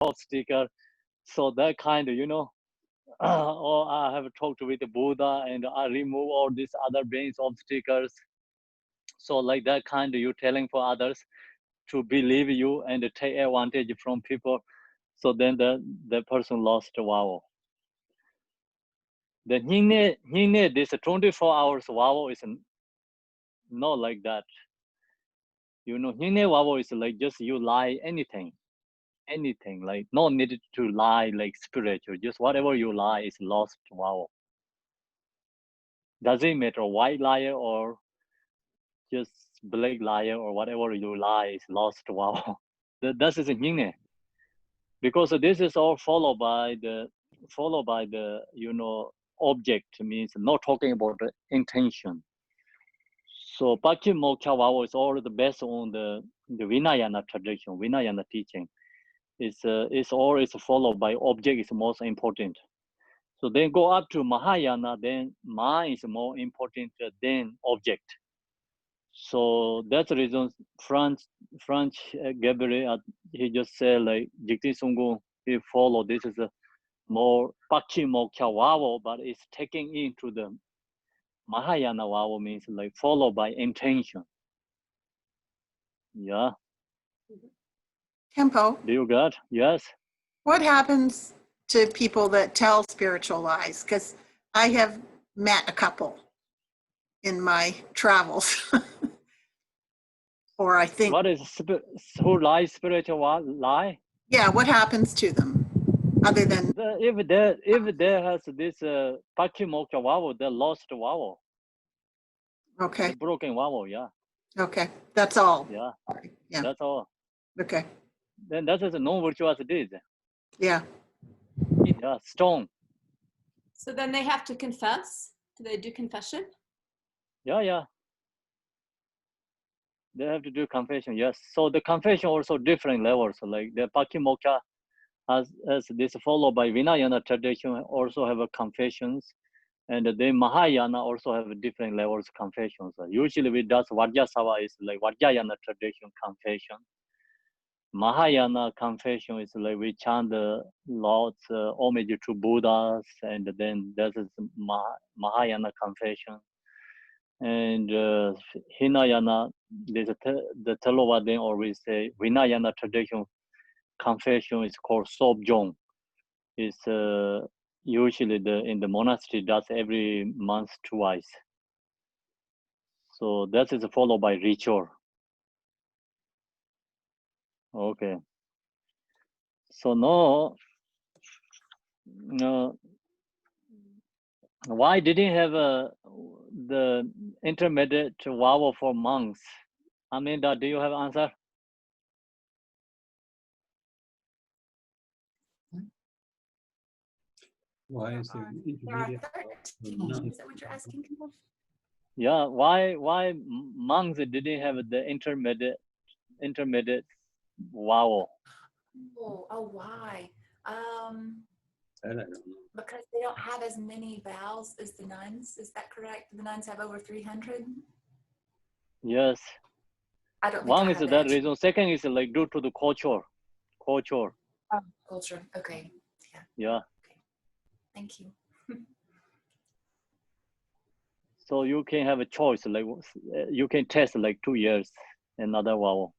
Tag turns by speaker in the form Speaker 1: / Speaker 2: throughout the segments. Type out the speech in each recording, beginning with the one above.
Speaker 1: obstacle. So that kind of, or I have talked with the Buddha and I remove all these other brains obstacles. So like that kind of you telling for others to believe you and take advantage from people. So then the person lost the vow. The hine, this 24 hours vow is not like that. Hine vow is like just you lie anything, like not needed to lie like spiritual. Just whatever you lie is lost vow. Doesn't matter white liar or just black liar or whatever you lie is lost vow. That is a hine. Because this is all followed by the object, means not talking about the intention. So Pachi Moksha vow is all the based on the Vinayana tradition, Vinayana teaching. It's always followed by object is most important. So then go up to Mahayana, then mind is more important than object. So that's the reason French Gabriel, he just said like Jigti Sungu, he follow this is a more Pachi Moksha vow, but it's taking into the Mahayana vow means like followed by intention. Yeah.
Speaker 2: Tempo.
Speaker 1: Do you got? Yes.
Speaker 2: What happens to people that tell spiritual lies? Because I have met a couple in my travels. Or I think.
Speaker 1: What is who lies spiritual lie?
Speaker 2: Yeah, what happens to them other than?
Speaker 1: If there has this Pachi Moksha vow, they lost vow.
Speaker 2: Okay.
Speaker 1: The broken vow, yeah.
Speaker 2: Okay, that's all.
Speaker 1: Yeah.
Speaker 2: Yeah.
Speaker 1: That's all.
Speaker 2: Okay.
Speaker 1: Then that is no virtuous deed.
Speaker 2: Yeah.
Speaker 1: Yeah, stone.
Speaker 3: So then they have to confess? Do they do confession?
Speaker 1: Yeah. They have to do confession, yes. So the confession also different levels. Like the Pachi Moksha as this followed by Vinayana tradition also have a confessions. And then Mahayana also have different levels of confessions. Usually we does Vajrasava is like Vajrayana tradition confession. Mahayana confession is like we chant the Lord's homage to Buddhas, and then that is Mahayana confession. And Hinayana, there's the Telowa then always say Vinayana tradition confession is called Sobjong. It's usually in the monastery does every month twice. So that is followed by ritual. Okay. So no, why didn't have the intermediate vow for monks? Amanda, do you have answer?
Speaker 4: Why is there an intermediate?
Speaker 5: Is that what you're asking people?
Speaker 1: Yeah, why monks didn't have the intermediate vow?
Speaker 5: Oh, why?
Speaker 4: That I don't know.
Speaker 5: Because they don't have as many vows as the nuns. Is that correct? The nuns have over 300.
Speaker 1: Yes.
Speaker 5: I don't.
Speaker 1: One is that reason. Second is like due to the culture.
Speaker 5: Oh, culture. Okay.
Speaker 1: Yeah.
Speaker 5: Okay. Thank you.
Speaker 1: So you can have a choice, like you can test like 2 years another vow.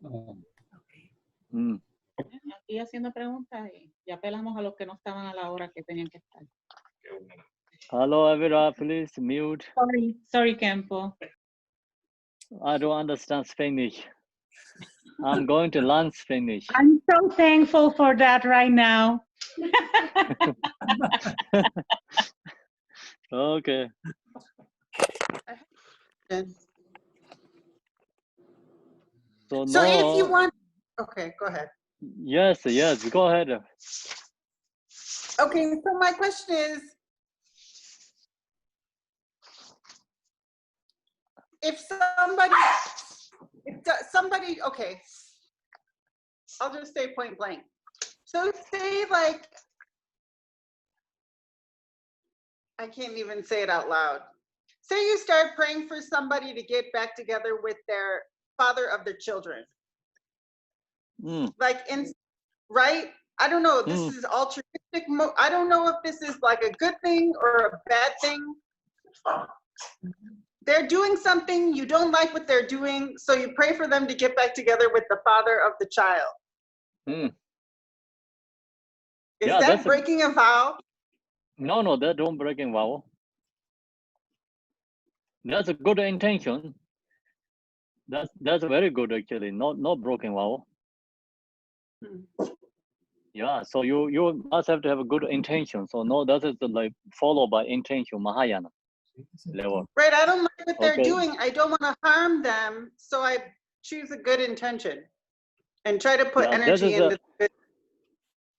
Speaker 5: Okay.
Speaker 6: Aquí haciendo preguntas y ya pelamos a los que no estaban a la hora que tenían que estar.
Speaker 1: Hello, Evira, please mute.
Speaker 6: Sorry, Kempo.
Speaker 1: I don't understand Spanish. I'm going to learn Spanish.
Speaker 6: I'm so thankful for that right now.
Speaker 1: Okay. So
Speaker 2: if you want, okay, go ahead.
Speaker 1: Yes, go ahead.
Speaker 2: Okay, so my question is, if somebody, okay, I'll just say point blank. So say like, I can't even say it out loud. Say you start praying for somebody to get back together with their father of their children. Like
Speaker 7: right? I don't know. This
Speaker 1: Mm.
Speaker 7: is altruistic. I don't know if this is like a good thing or a bad thing. They're doing something, you don't like what they're doing, so you pray for them to get back together with the father of the child.
Speaker 1: Mm.
Speaker 7: Is
Speaker 1: Yeah,
Speaker 7: that
Speaker 1: that's
Speaker 7: breaking a vow?
Speaker 1: no, that don't breaking vow. That's a good intention. That's very good actually. Not broken vow. Yeah, so you must have to have a good intention. So no, that is the, like followed by intention, Mahayana level.
Speaker 7: Right, I don't like what they're
Speaker 1: Okay.
Speaker 7: doing. I don't want to harm them, so I choose a good intention and try to put
Speaker 1: Yeah, that
Speaker 7: energy
Speaker 1: is
Speaker 7: into it.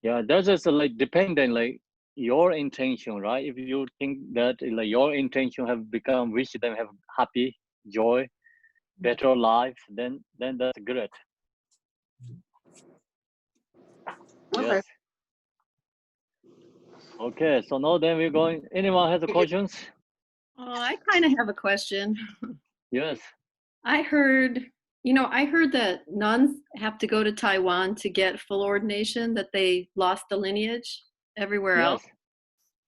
Speaker 1: yeah, that is like dependent like your intention, right? If you think that like your intention have become wish them have happy, joy, better life, then that's great.
Speaker 7: Okay.
Speaker 1: Yes. Okay, so now then we're going. Anyone has questions?
Speaker 8: Oh, I kind of have a question.
Speaker 1: Yes.
Speaker 8: I heard that nuns have to go to Taiwan to get full ordination, that they lost the lineage everywhere else.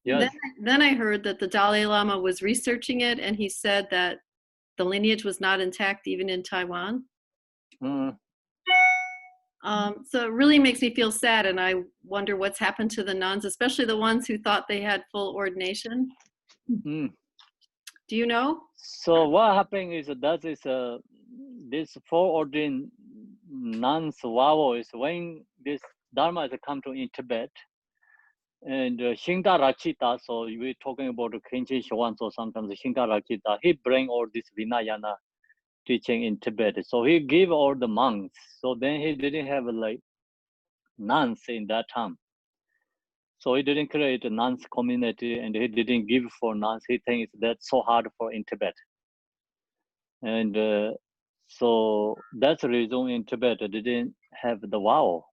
Speaker 1: Yes. Yes.
Speaker 8: Then I heard that the Dalai Lama was researching it, and he said that the lineage was not intact even in Taiwan.
Speaker 1: Mm.
Speaker 8: So it really makes me feel sad, and I wonder what's happened to the nuns, especially the ones who thought they had full ordination.
Speaker 1: Mm.
Speaker 8: Do you know?
Speaker 1: So what happened is that is this foreordained nuns vow is when this dharma is come to in Tibet and Shinta Rachita. So we're talking about Khenche Shawan. So sometimes Shinta Rachita he bring all this Vinayana teaching in Tibet. So he gave all the monks. So then he didn't have like nuns in that time. So he didn't create a nuns community and he didn't give for nuns. He thinks that's so hard for in Tibet. And so that's the reason in Tibet they didn't have the vow.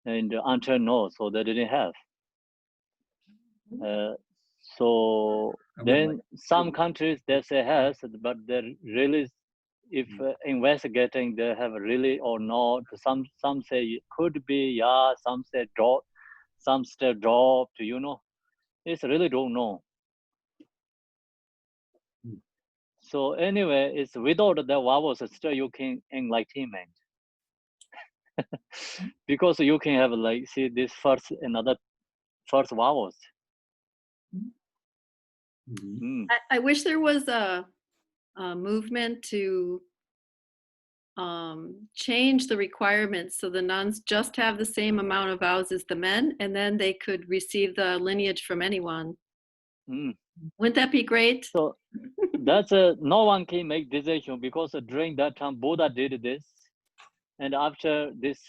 Speaker 1: And until now, so they didn't have. So then some countries they say has, but they really, if investigating, they have really or not. Some say it could be, yeah. Some say drop, some say dropped. You know, it's really don't know. So anyway, it's without the vows, still you can enlightenment. Because you can have like see this another first vowels.
Speaker 8: I wish there was a movement to change the requirements so the nuns just have the same amount of vows as the men, and then they could receive the lineage from anyone. Wouldn't that be great?
Speaker 1: So that's no one can make decision because during that time Buddha did this, and after this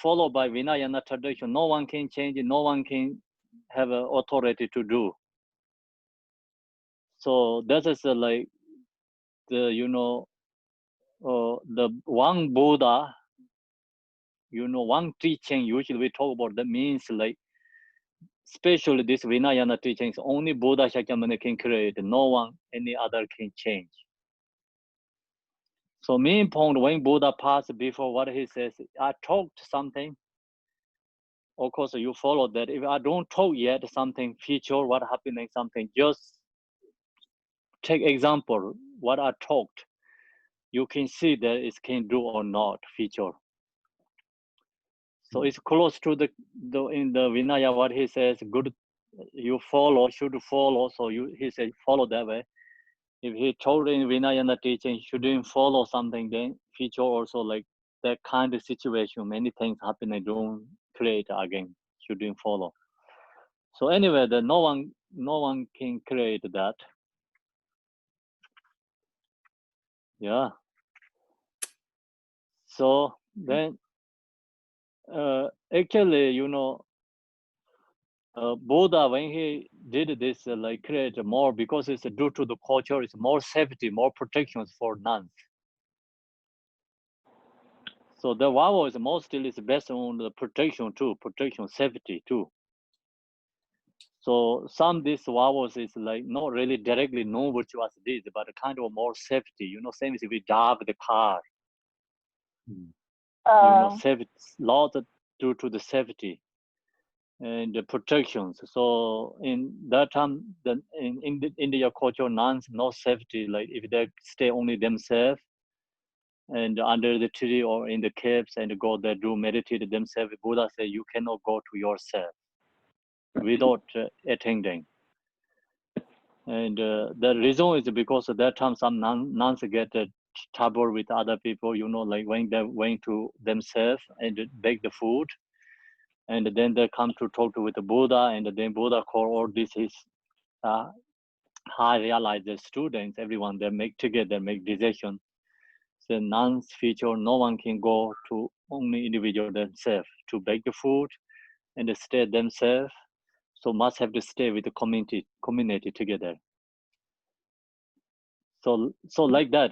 Speaker 1: followed by Vinayana tradition, no one can change it. No one can have authority to do. So that is like the the one Buddha, one teaching. Usually we talk about that means like, especially this Vinayana teachings, only Buddha Shakyamuni can create. No one, any other can change. So main point when Buddha passed before what he says, I talked something. Of course, you follow that. If I don't talk yet something future, what happening something, just take example what I talked. You can see that it can do or not future. So it's close to the in the Vinaya what he says. Good, you follow should follow. So he said follow that way. If he told in Vinayana teaching shouldn't follow something, then future also like that kind of situation. Many things happen and don't create again. Shouldn't follow. So anyway, no one can create that. Yeah. So then actually, Buddha, when he did this, like create more, because it's due to the culture, it's more safety, more protections for nuns. So the vow is mostly is based on the protection too, protection, safety too. So some these vows is like not really directly no virtuous deeds, but kind of more safety. Same as if we drive the car. safety laws due to the safety and the protections. So in that time, in the India culture, nuns no safety. Like if they stay only themselves and under the tree or in the caves and go there do meditate themselves, Buddha said you cannot go to yourself without attending. And the reason is because at that time some nuns get trouble with other people, like when they went to themselves and bake the food, and then they come to talk with the Buddha, and then Buddha call all this is high realized students, everyone they make together, make decision. So nuns feature no one can go to only individual themselves to bake the food and stay themselves. So must have to stay with the community together. So like that,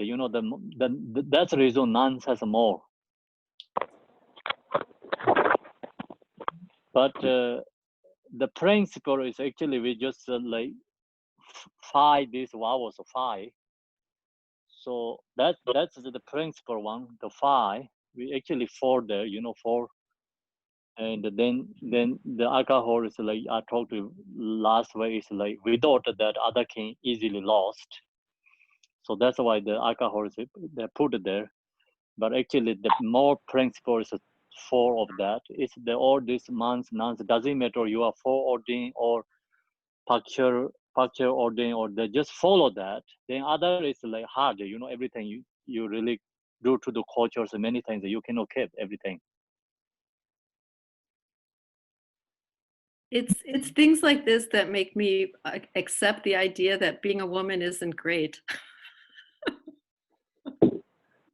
Speaker 1: that's the reason nuns has more. But the principle is actually we just like five these vows of five. So that's the principal one, the five. We actually four there, four. And then the alcohol is like I talked to you last way is like without that other can easily lost. So that's why the alcohol is they put it there. But actually the more principle is four of that. It's the all these months, nuns, doesn't matter you are foreordained or Pakshar ordained or they just follow that. Then other is like hard, everything you really do to the cultures many times you cannot keep everything.
Speaker 8: It's things like this that make me accept the idea that being a woman isn't great.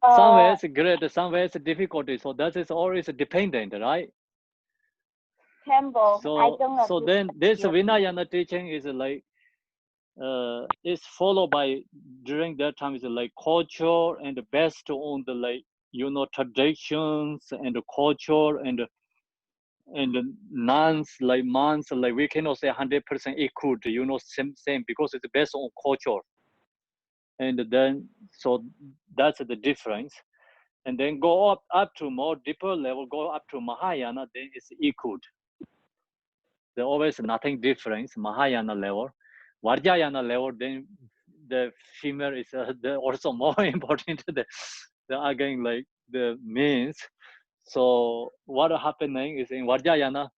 Speaker 1: Some ways great, some ways difficulty. So that is always dependent, right?
Speaker 9: Temple.
Speaker 1: So then this Vinayana teaching is like is followed by during that time is like culture and based on the like traditions and the culture and the nuns like monks like we cannot say 100% equal, same because it's based on culture. And then so that's the difference. And then go up to more deeper level, go up to Mahayana, then it's equal. There always nothing difference, Mahayana level. Vajrayana level, then the female is also more important. The again like the means. So what happening is in Vajrayana,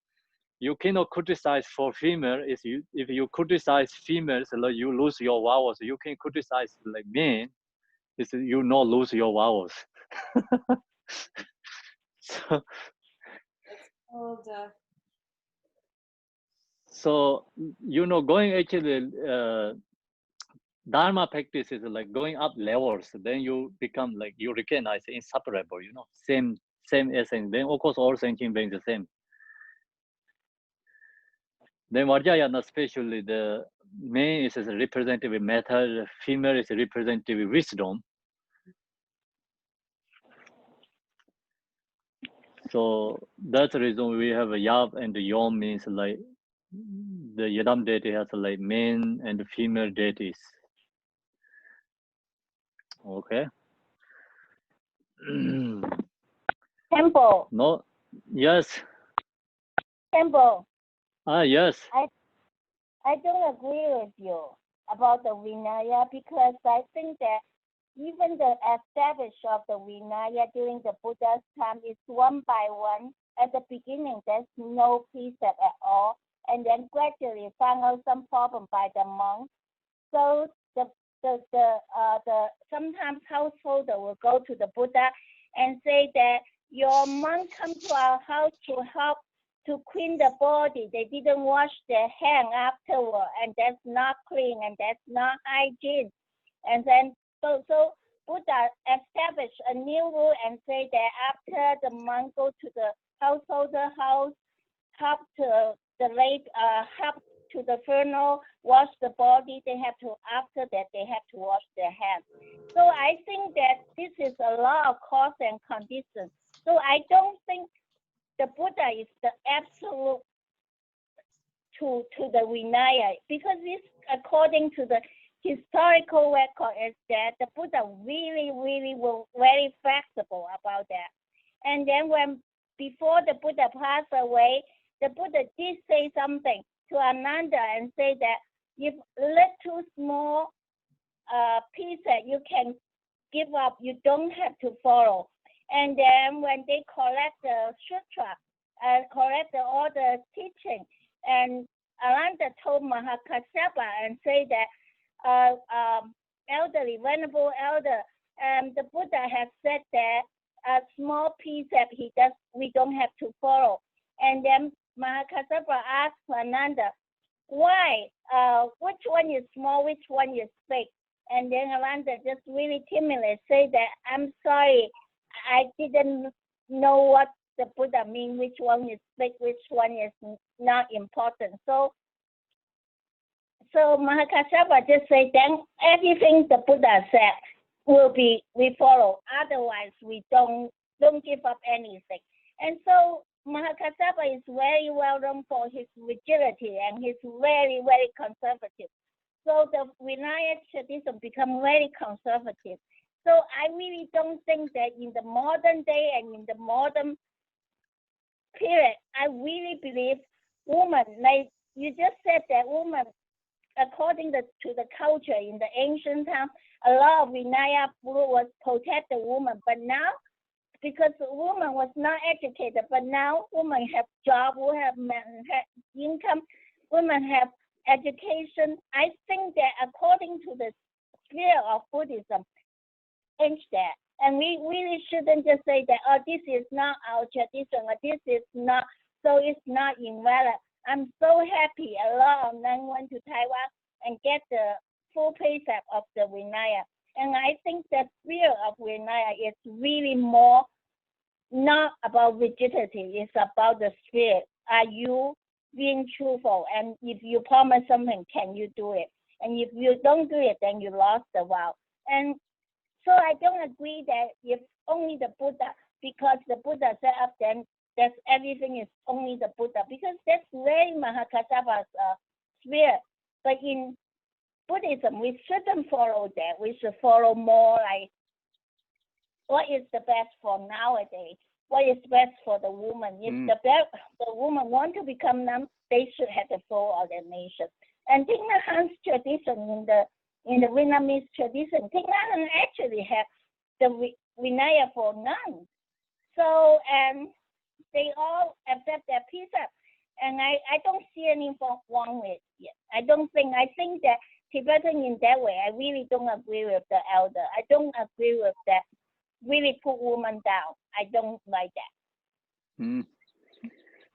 Speaker 1: you cannot criticize for female. If you criticize females, like you lose your vows. You can criticize like men, is you not lose your vows. So,
Speaker 3: Called,
Speaker 1: so going actually Dharma practice is like going up levels. Then you become like you recognize inseparable. Same essence. Then of course all sentient beings the same. Then Vajrayana, especially the man is a representative method, female is a representative wisdom. So that's the reason we have a Yab and the Yom means like the Yadam deity has like male and female deities. Okay.
Speaker 9: Temple.
Speaker 1: No. Yes.
Speaker 9: Temple.
Speaker 1: Yes.
Speaker 9: I don't agree with you about the Vinaya because I think that even the establishment of the Vinaya during the Buddha's time is one by one. At the beginning, there's no precept at all, and then gradually found out some problem by the monks. So the sometimes householder will go to the Buddha and say that your monk come to our house to help to clean the body. They didn't wash their hand afterward, and that's not clean, and that's not hygiene. And then so Buddha established a new rule and say that after the monk go to the householder house, help to the lake, help to the funeral, wash the body, they have to, after that, they have to wash their hands. So I think that this is a lot of cause and conditions. So I don't think the Buddha is the absolute to the Vinaya, because it's according to the historical record is that the Buddha really was very flexible about that. And then before the Buddha passed away, the Buddha did say something to Ananda and say that if little small pieces you can give up, you don't have to follow. And then when they collect the sutra, collect all the teaching, and Ananda told Mahakassapa and say that elderly, venerable elder, the Buddha has said that a small piece that we don't have to follow. And then Mahakassapa asked Ananda, why? Which one is small, which one is big? And then Ananda just really timidly say that, I'm sorry, I didn't know what the Buddha mean, which one is big, which one is not important. So Mahakassapa just say, then everything the Buddha said we follow. Otherwise, we don't give up anything. And so Mahakassapa is very well known for his rigidity, and he's very, very conservative. So the Vinaya tradition become very conservative. So I really don't think that in the modern day and in the modern period, I really believe women, like you just said that women, according to the culture in the ancient time, a lot of Vinaya was protect the woman. But now, because the woman was not educated, but now women have job, women have income, women have education. I think that according to the sphere of Buddhism, change that. And we really shouldn't just say that, oh, this is not our tradition, or this is not, so it's not invalid. I'm so happy a lot of men went to Taiwan and get the full precept of the Vinaya. And I think the sphere of Vinaya is really more not about rigidity, it's about the spirit. Are you being truthful? And if you promise something, can you do it? And if you don't do it, then you lost the vow. And so I don't agree that if only the Buddha, because the Buddha set up, then that's everything is only the Buddha, because that's very Mahakassapa's sphere. But in Buddhism, we shouldn't follow that. We should follow more like what is the best for nowadays? What is best for the woman? If the woman want to become nun, they should have the full ordination. And Thich Nhat Hanh's tradition in the Vietnamese tradition, Thich Nhat Hanh actually have the Vinaya for nuns. So and they all accept their precept. And I don't see anything wrong with it. I think that Tibetan in that way, I really don't agree with the elder. I don't agree with that. Really put women down. I don't like that.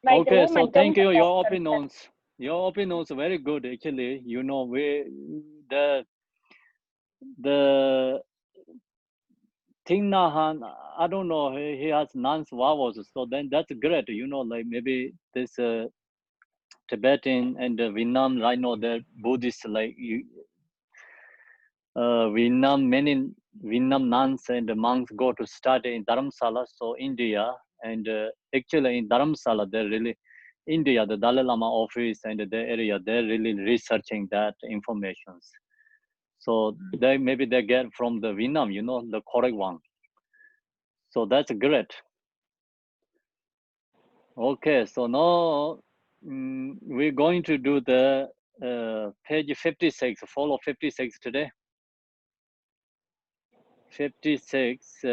Speaker 9: Like
Speaker 1: okay, so thank you. Your opinions very good actually. You know, the Thich Nhat Hanh, I don't know, he has nuns vows, so then that's great. You know, like maybe this Tibetan and Vietnam, I know that Buddhists like Vietnam, many Vietnam nuns and monks go to study in Dharamsala, so India, and actually in Dharamsala, they're really, India, the Dalai Lama office and the area, they're really researching that information. So maybe they get from the Vietnam, you know, the correct one. So that's great. Okay, so now we're going to do the page 56, follow 56 today. 56,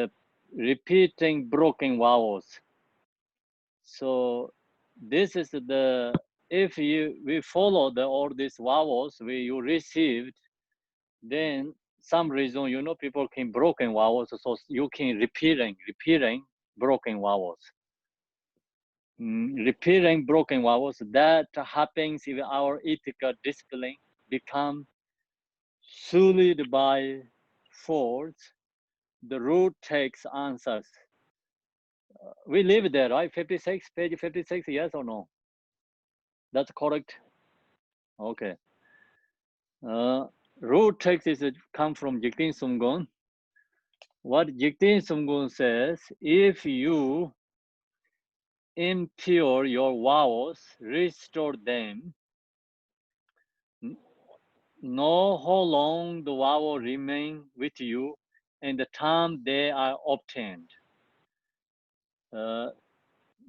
Speaker 1: repeating broken vowels. So this is if we follow all these vowels you received, then some reason, you know, people can broken vowels, so you can repeating broken vowels. Repeating broken vowels, that happens if our ethical discipline become sullied by faults. The root takes answers. We live there, right? 56, page 56, yes or no? That's correct. Okay. Root text is come from Jigten Sumgon. What Jigten Sumgon says, if you impure your vowels, restore them, know how long the vowel remain with you and the time they are obtained.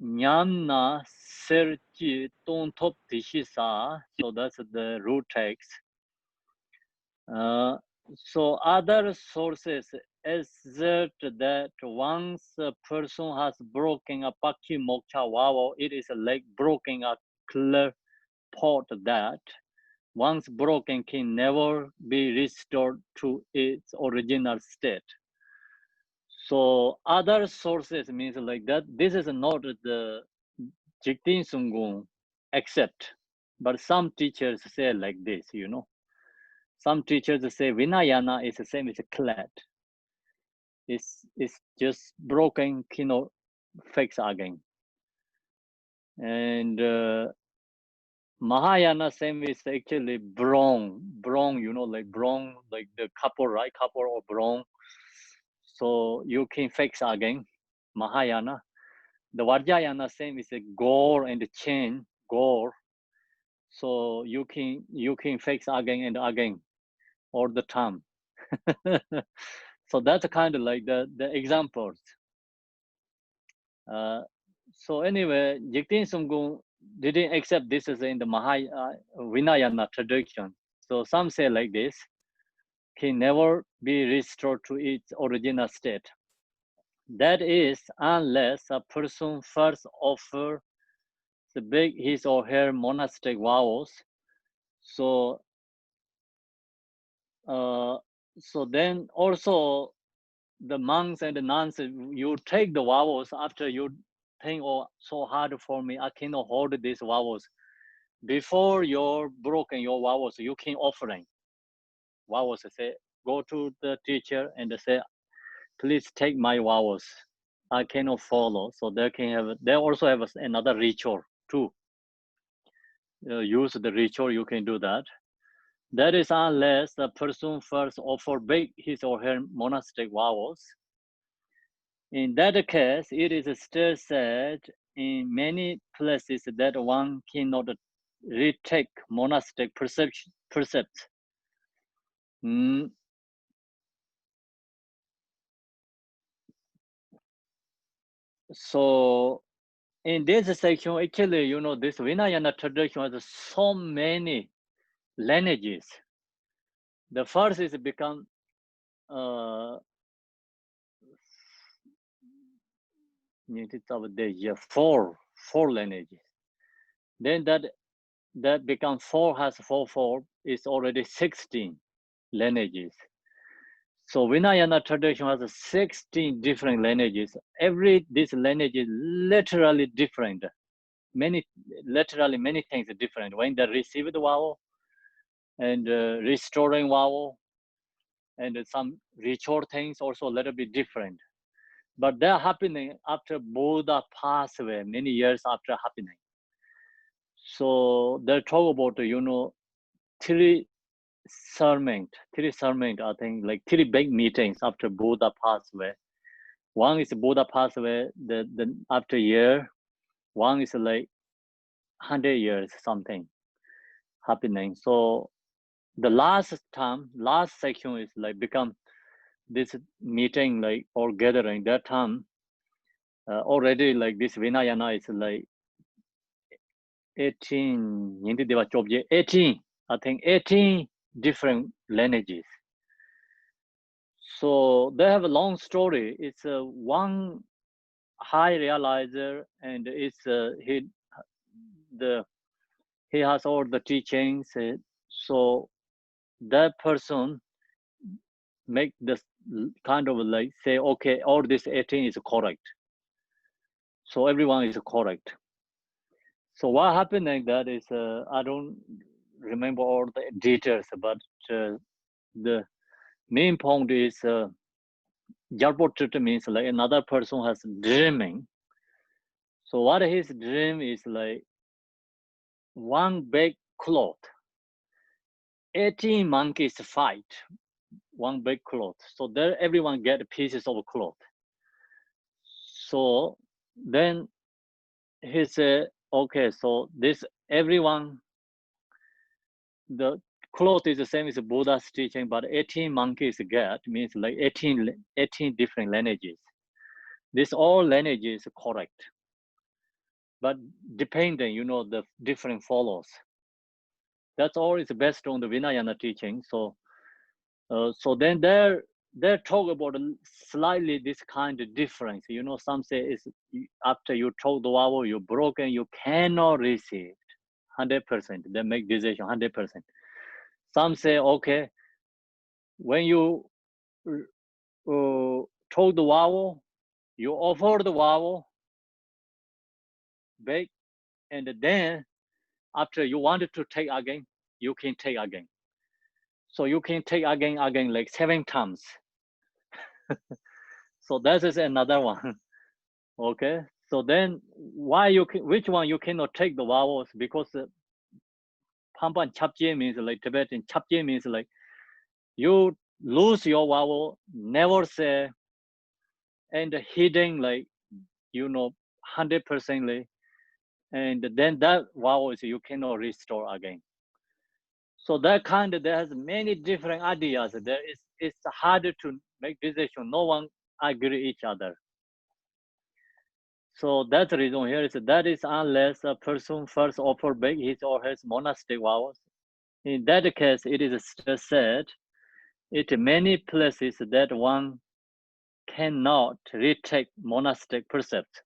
Speaker 1: Nyamna serchi ton top tishisa. So that's the root text. So other sources assert that once a person has broken a paki moksha vow, it is like broken a clear pot that once broken can never be restored to its original state. So other sources means like that. This is not the Jiktin Sungung except, but some teachers say like this, you know. Some teachers say Vinayana is the same as a clad. It's just broken, you know, fix again. And Mahayana same is actually bronze, you know, like bronze, like the couple, right? Couple or bronze. So you can fix again, Mahayana. The Vajrayana same is a gore and chain, gore. So you can fix again and again all the time. So that's kind of like the examples. So anyway, Jiktin Sumgung didn't accept this as in the Vinayana tradition. So some say like this, can never be restored to its original state. That is, unless a person first offers his or her monastic vows. So, so then also the monks and the nuns, you take the vows after you think, oh, so hard for me, I cannot hold these vows. Before you're broken your vows, you can offering vows. Say, go to the teacher and say, please take my vows. I cannot follow. So they also have another ritual too. Use the ritual, you can do that. That is unless the person first break his or her monastic vows. In that case, it is still said in many places that one cannot retake monastic precepts. So in this section, actually, you know, this Vinayana tradition has so many lineages. The first is become four lineages. Then that becomes 4 has 4 is already 16 lineages. So Vinayana tradition has 16 different lineages. This lineage is literally different. Many things are different. When they receive the vow and restoring vow and some ritual things also a little bit different. But they're happening after Buddha passed away, many years after happening. So they talk about, you know, three sermons, I think, like 3 big meetings after Buddha passed away. One is Buddha passed away the after year. One is like 100 years something happening. So the last section is like become this meeting like or gathering. That time already like this Vinayana is like 18, I think 18 different lineages. So they have a long story. It's one high realizer, and it's he has all the teachings. So that person make this kind of like say, okay, all this 18 is correct. So everyone is correct. So what happened like that is, I don't remember all the details, but the main point is Jarpotrita means like another person has dreaming. So what his dream is like one big cloth. 18 monkeys fight one big cloth. So there everyone get pieces of cloth. So then he said, okay, so this everyone, the cloth is the same as Buddha's teaching, but 18 monkeys get means like 18 different lineages. This all lineage is correct, but depending, the different follows. That's all is based on the Vinayana teaching. So, so then they talk about slightly this kind of difference. Some say it's after you told the vow, you're broken, you cannot receive 100%. They make decision 100%. Some say, okay, when you told the vow, you offer the vow back, and then after you wanted to take again, you can take again. So you can take again like 7 times. So that is another one. Okay. So then which one you cannot take the vowels? Because Pampan Chapje means like Tibetan Chapje means like you lose your vowel, never say, and hidden like 100%, and then that vowels you cannot restore again. So that there has many different ideas. It's harder to make decision. No one agree each other. So that's the reason here is that is unless a person first offer back his or his monastic vows. In that case, it is said, in many places that one cannot retake monastic precepts.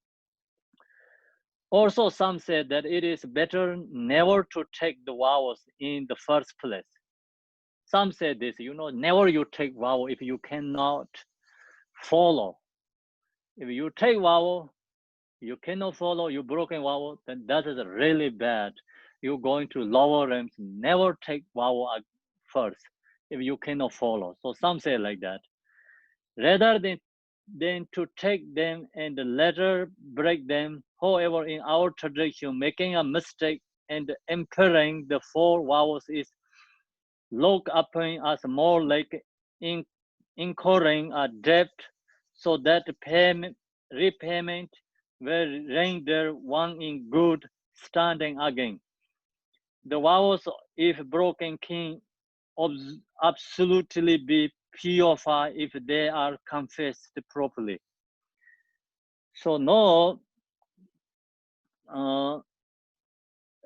Speaker 1: Also, some say that it is better never to take the vows in the first place. Some say this, never you take vow if you cannot follow. If you take vow, you cannot follow, you broken vow, then that is really bad. You're going to lower realms, never take vow first if you cannot follow. So some say like that. Rather than to take them and later break them. However, in our tradition, making a mistake and impairing the 4 vows is looked upon as more like incurring a debt, so that repayment will render one in good standing again. The vows, if broken, can absolutely be purified if they are confessed properly. So no,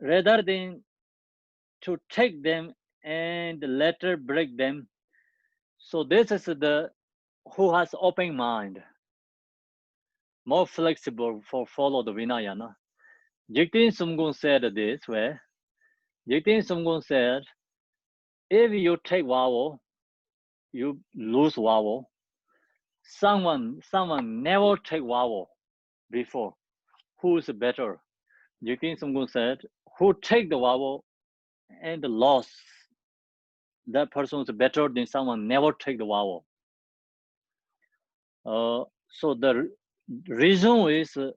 Speaker 1: rather than to take them and later break them. So this is the who has open mind, more flexible for follow the Vinayana. Jigten Sumgun said this way. Jigten Sumgun said, if you take vow, you lose vow. Someone never take vow before. Who is better? Jigten Sumgun said, who take the vow and lost, that person is better than someone never take the vow. So the reason is, who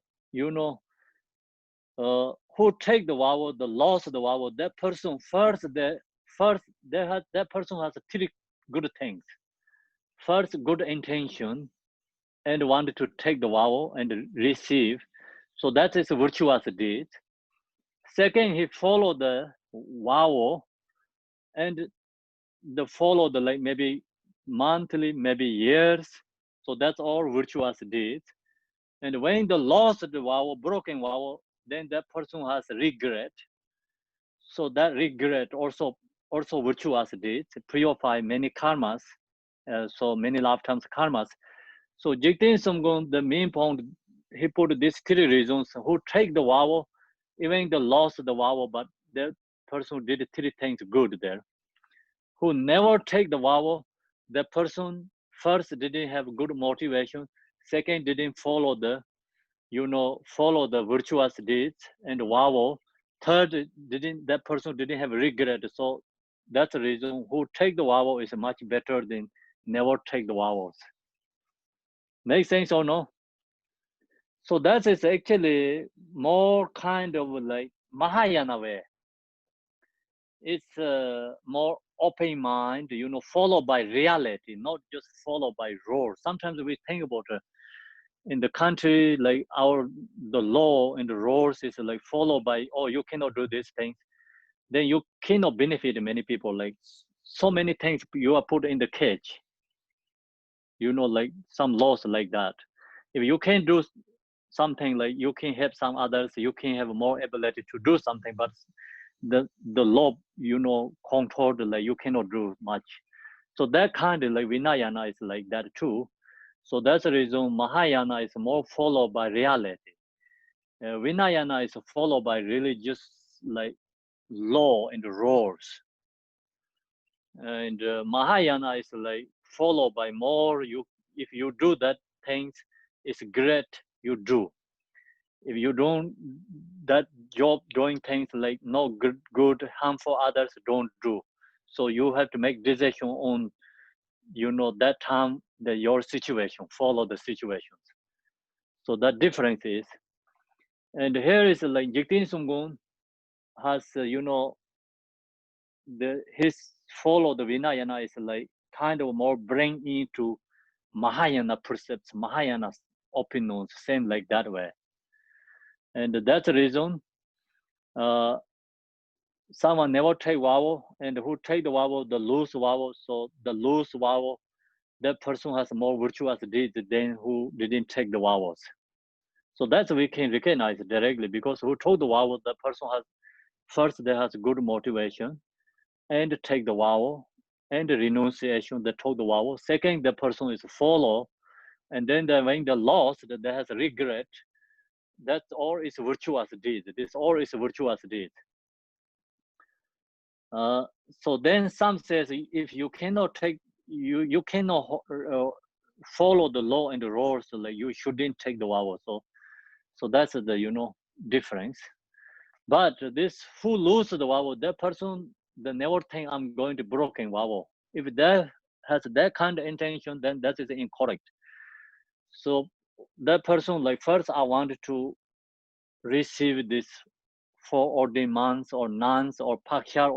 Speaker 1: take the vow, the loss of the vow, that person that person has 3 good things. First, good intention, and wanted to take the vow and receive. So that is a virtuous deed. Second, he followed the vow and follow the like maybe monthly, maybe years. So that's all virtuous deeds. And when the lost the vow, broken vow, then that person has regret. So that regret also virtuous deeds, purify many karmas, so many lifetimes karmas. So Jigten Sumgun, the main point, he put these 3 reasons. Who take the vow, even the lost the vow, but that person did 3 things good there. Who never take the vow, the person first didn't have good motivation, second didn't follow the virtuous deeds and vow, third that person didn't have regret. So that's the reason who take the vow is much better than never take the vows. Make sense or no? So that is actually more kind of like Mahayana way. It's more open mind, followed by reality, not just followed by rules. Sometimes we think about in the country, like the law and the rules is like followed by, oh, you cannot do these things. Then you cannot benefit many people. Like so many things you are put in the cage. Like some laws like that. If you can do something, like you can help some others, you can have more ability to do something, but the law, controlled, like you cannot do much. So that kind of like Vinayana is like that too. So that's the reason Mahayana is more followed by reality. Vinayana is followed by religious like law and rules. And Mahayana is like followed by more, if you do that things, it's great, you do. If you don't that job doing things like no good, harm for others, don't do. So you have to make decision on, that time, your situation, follow the situations. So that difference is, and here is like Jigtin Sumgun has, his follow the Vinayana is like kind of more bring into Mahayana precepts, Mahayana opinions, same like that way. And that's the reason someone never take vow, and who take the vow, the loose vow. So the loose vow, that person has more virtuous deeds than who didn't take the vows. So that's we can recognize directly, because who told the vow, the person has, first they has good motivation and take the vow, and the renunciation, they told the vow. Second, the person is follow, and then when the loss, that they has regret. That's all is virtuous deed. This all is virtuous deed. So then some says, if you cannot take, you cannot follow the law and the rules, like you shouldn't take the vow. So that's the difference. But this who lose the vow, that person, they never think I'm going to broken vow. If that has that kind of intention, then that is incorrect. So that person, like, first I wanted to receive this for ordained monks or nuns or partial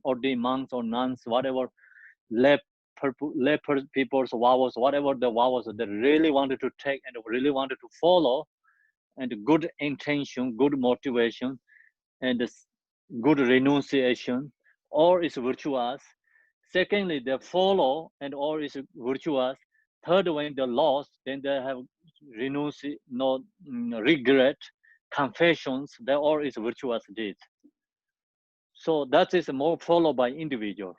Speaker 1: ordained monks or nuns, whatever, lay people's vows, whatever the vows they really wanted to take and really wanted to follow, and good intention, good motivation, and good renunciation, all is virtuous. Secondly, they follow and all is virtuous. Third, when they lost, then they have regret, confessions, they all is virtuous deeds. So that is more followed by individual.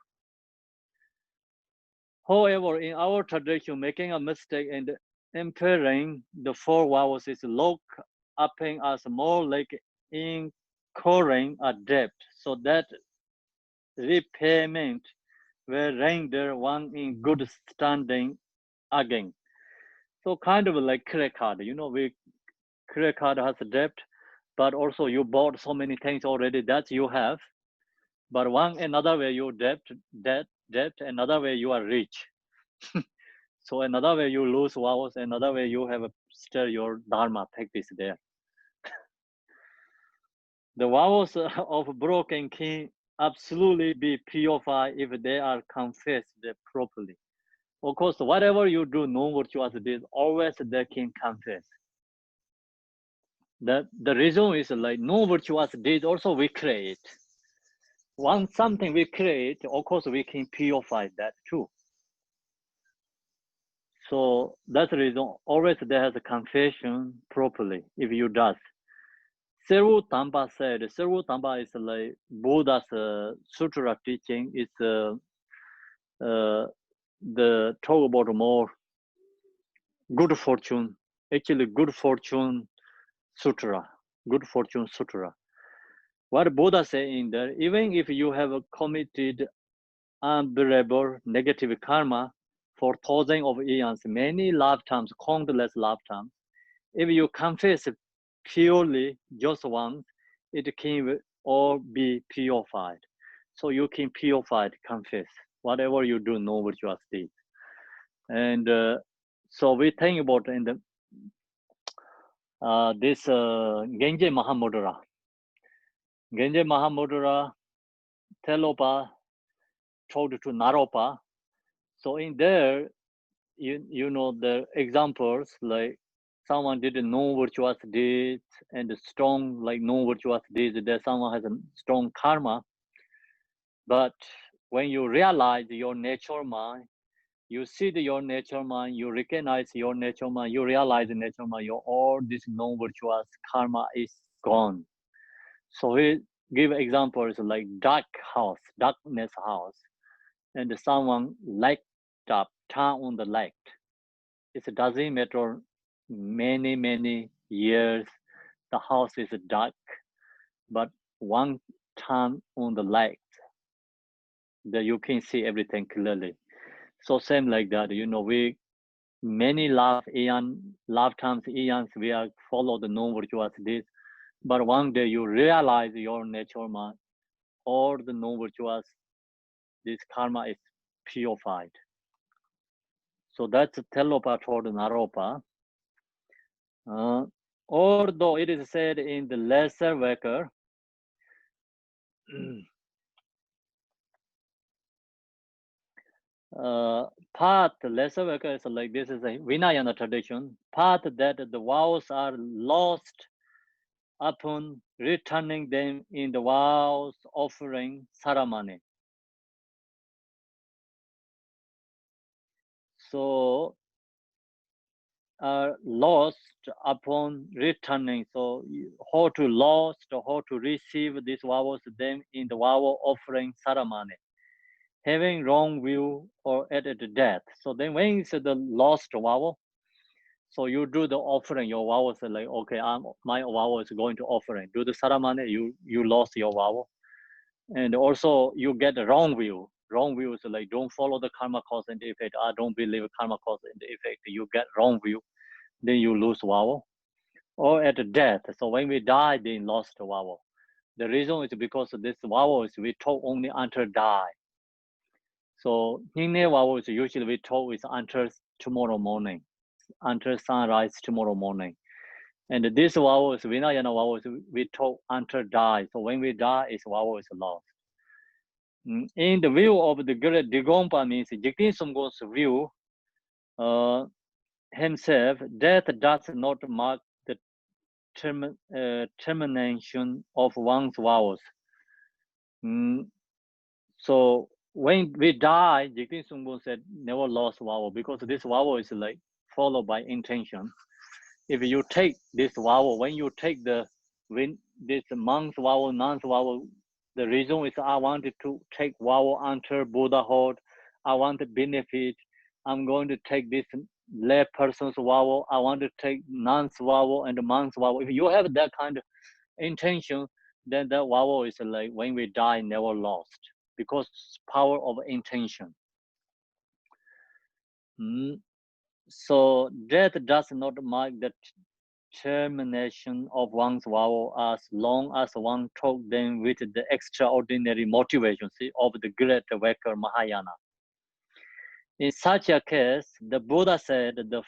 Speaker 1: However, in our tradition, making a mistake and impairing the four vows is looked upon as more like incurring a debt, so that repayment will render one in good standing again. So kind of like credit card, credit card has a debt, but also you bought so many things already that you have. But another way you debt, another way you are rich. So another way you lose vows, another way you have still your dharma practice there. The vows of broken can absolutely be purified if they are confessed properly. Of course, whatever you do, no virtuous deeds, always they can confess. The reason is like no virtuous deeds also we create. Once something we create, of course we can purify that too. So that's the reason always there has a confession properly if you does. Seru Tamba said, Seru Tamba is like Buddha's sutra teaching. It's the talk about more good fortune. Actually, good fortune sutra. Good fortune sutra. What Buddha say in there, even if you have committed unbearable negative karma for thousands of eons, many lifetimes, countless lifetimes, if you confess purely just once, it can all be purified. So you can purify, confess. Whatever you do, no virtuous deed. And so we think about in the this Genji Mahamudra. Genji Mahamudra, Telopa told to Naropa. So in there, you know the examples, like someone did no virtuous deeds and strong like no virtuous deeds, that someone has a strong karma. But when you realize your natural mind, You see your natural mind, you recognize your natural mind, you realize the natural mind, your all this non-virtuous karma is gone. So we give examples like dark house, darkness house, and someone light up, turn on the light. It doesn't matter many years, the house is dark, but one turn on the light, that you can see everything clearly. So same like that, you know, we many lifetimes, eons, we are follow the non-virtuous this, but one day you realize your natural mind, all the non-virtuous, this karma is purified. So that's Telopa toward Naropa. Although it is said in the lesser worker, part lesser worker is like this is a Vinayana tradition, part that the vows are lost upon returning them in the vows offering ceremony. So are lost upon returning. So how to lost or how to receive these vows them in the vow offering ceremony. Having wrong view or at the death. So then when it's the lost vow, so you do the offering, your vow is like, okay, my vow is going to offering. Do the ceremony, you lost your vow. And also you get the wrong view. Wrong view is like, don't follow the karma cause and effect. I don't believe karma cause and effect. You get wrong view, then you lose vow. Or at death. So when we die, then lost vow. The reason is because this vow is we talk only until die. So Hine vow is usually we talk is until tomorrow morning, until sunrise tomorrow morning. And this vow is Vinayana vow is we talk until die. So when we die, its vow is lost. In the view of the great Digompa means Jigten Sumgong's view, himself, death does not mark the termination of one's vows. So when we die, Jigten Sumgong said, never lost vow, because this vow is like followed by intention. If you take this vow, when you take this month's vow, non's vow, the reason is I wanted to take vow until Buddhahood. I want to benefit. I'm going to take this lay person's vow. I want to take non's vow and month's vow. If you have that kind of intention, then that vow is like when we die, never lost, because power of intention. So death does not mark the termination of one's vow as long as one took them with the extraordinary motivation of the great waker Mahayana. In such a case, the Buddha said the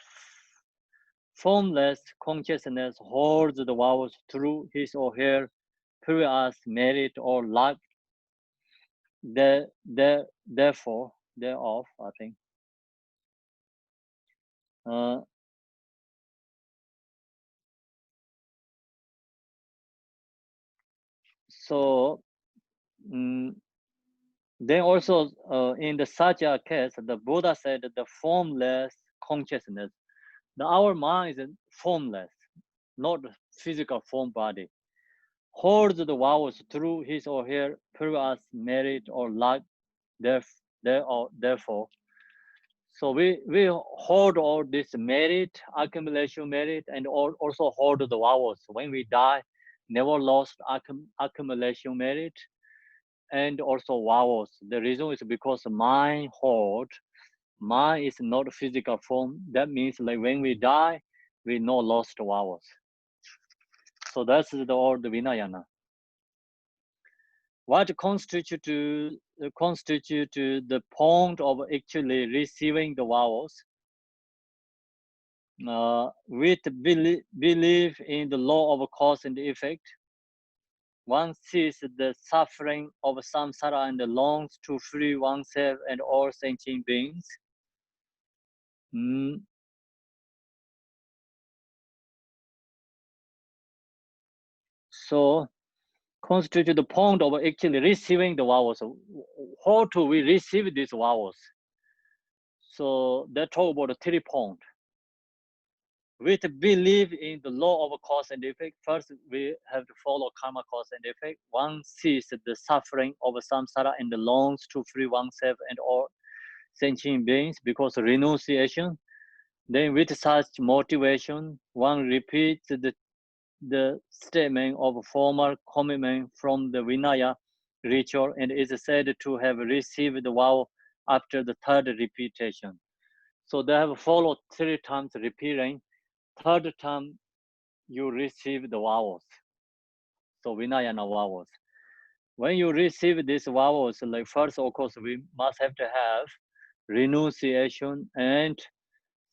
Speaker 1: formless consciousness holds the vows through his or her previous merit or luck. Therefore, thereof, I think. So then also in such a case, the Buddha said the formless consciousness, our mind is formless, not physical form body, holds the vows through his or her previous merit or luck. Therefore, so we hold all this merit, accumulation merit, and also hold the vows. When we die, never lost accumulation merit and also vows. The reason is because mind is not physical form. That means like when we die, we no lost vows. So that's all the Vinayana. What constitute the point of actually receiving the vows? With belief in the law of cause and effect, one sees the suffering of samsara and longs to free oneself and all sentient beings. So, constitute the point of actually receiving the vows. How do we receive these vows? So they talk about the 3 points. With belief in the law of cause and effect, first we have to follow karma cause and effect. One sees the suffering of samsara and longs to free oneself and all sentient beings because of renunciation. Then with such motivation, one repeats the statement of formal commitment from the Vinaya ritual and is said to have received the vow after the 3rd repetition. So they have followed 3 times repeating. 3rd time you receive the vows. So Vinayana vows. When you receive these vows, like first, of course, we must have to have renunciation, and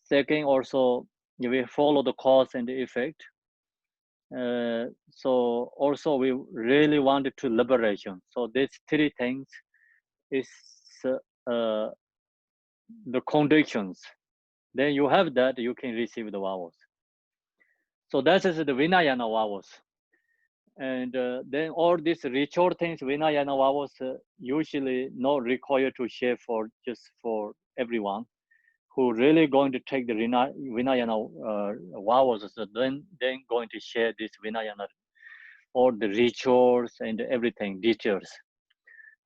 Speaker 1: second, also we follow the cause and the effect. So also we really wanted to liberation. So these 3 things is the conditions. Then you have that, you can receive the vows. So that is the Vinayana vows. And then all these ritual things, Vinayana vows, usually not required to share for just for everyone who really going to take the Vinayana vows. So then going to share this Vinayana, all the rituals and everything, details.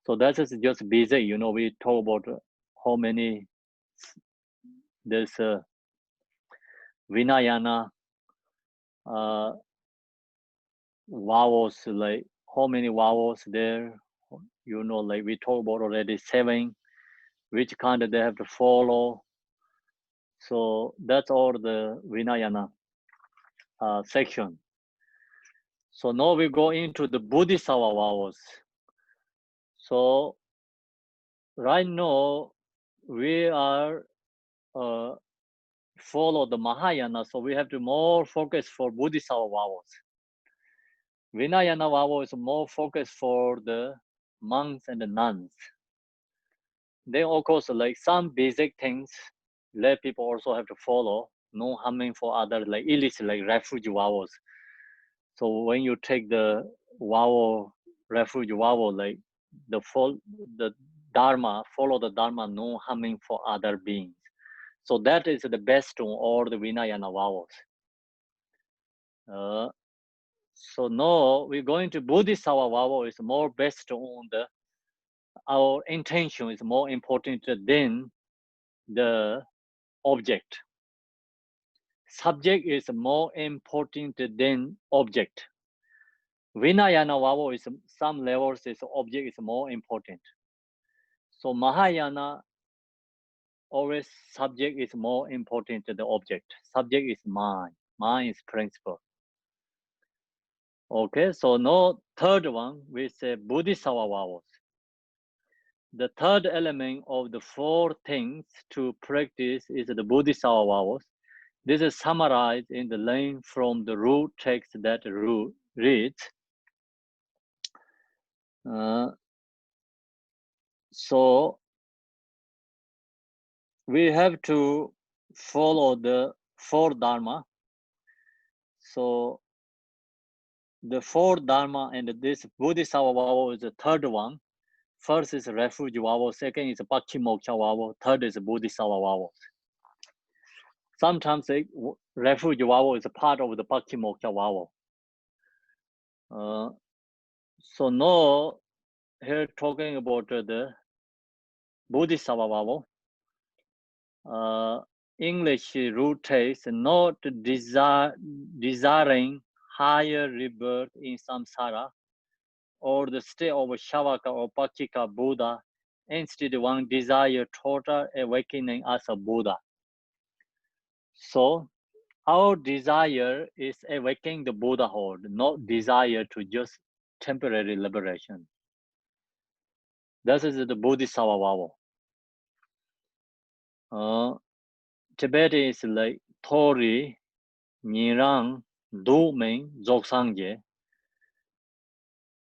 Speaker 1: So that is just busy. You know, we talk about how many there's Vinayana vows, like how many vows there, you know, like we talked about already 7, which kind they have to follow. So that's all the Vinayana section. So now we go into the Bodhisattva vows. So right now we are follow the Mahayana, so we have to more focus for Bodhisattva vows. Vinayana vow is more focused for the monks and the nuns. Then of course, like some basic things, lay people also have to follow. No harming for others, like illicit, like refuge vows. So when you take the vow, refuge vow, like the Dharma, follow the Dharma, no harming for other beings. So that is the best on all the Vinayana vows. So now we're going to Bodhisattva vow is more based on our intention is more important than the object. Subject is more important than object. Vinayana vow is some levels is object is more important. So Mahayana always subject is more important than the object. Subject is mind. Mind is principle. Okay, so now 3rd one we say Bodhisattva vows. The 3rd element of the 4 things to practice is the Bodhisattva vows. This is summarized in the line from the root text that reads. So we have to follow the 4 Dharma. So the 4 Dharma and this Bodhisattva vow is the 3rd one. First is refuge vow, second is Pakimoksha vow, 3rd is Bodhisattva vow. Sometimes refuge vow is a part of the Pakimoksha vow. So now here talking about the Bodhisattva vow. English root text, not desiring higher rebirth in samsara or the state of Shavaka or Pakika Buddha. Instead, one desire total awakening as a Buddha. So our desire is awakening the Buddhahood, not desire to just temporary liberation. That is the Bodhisattva vow. Tibetan is like Tori, Nirang, Du-Ming, Dzogsangye.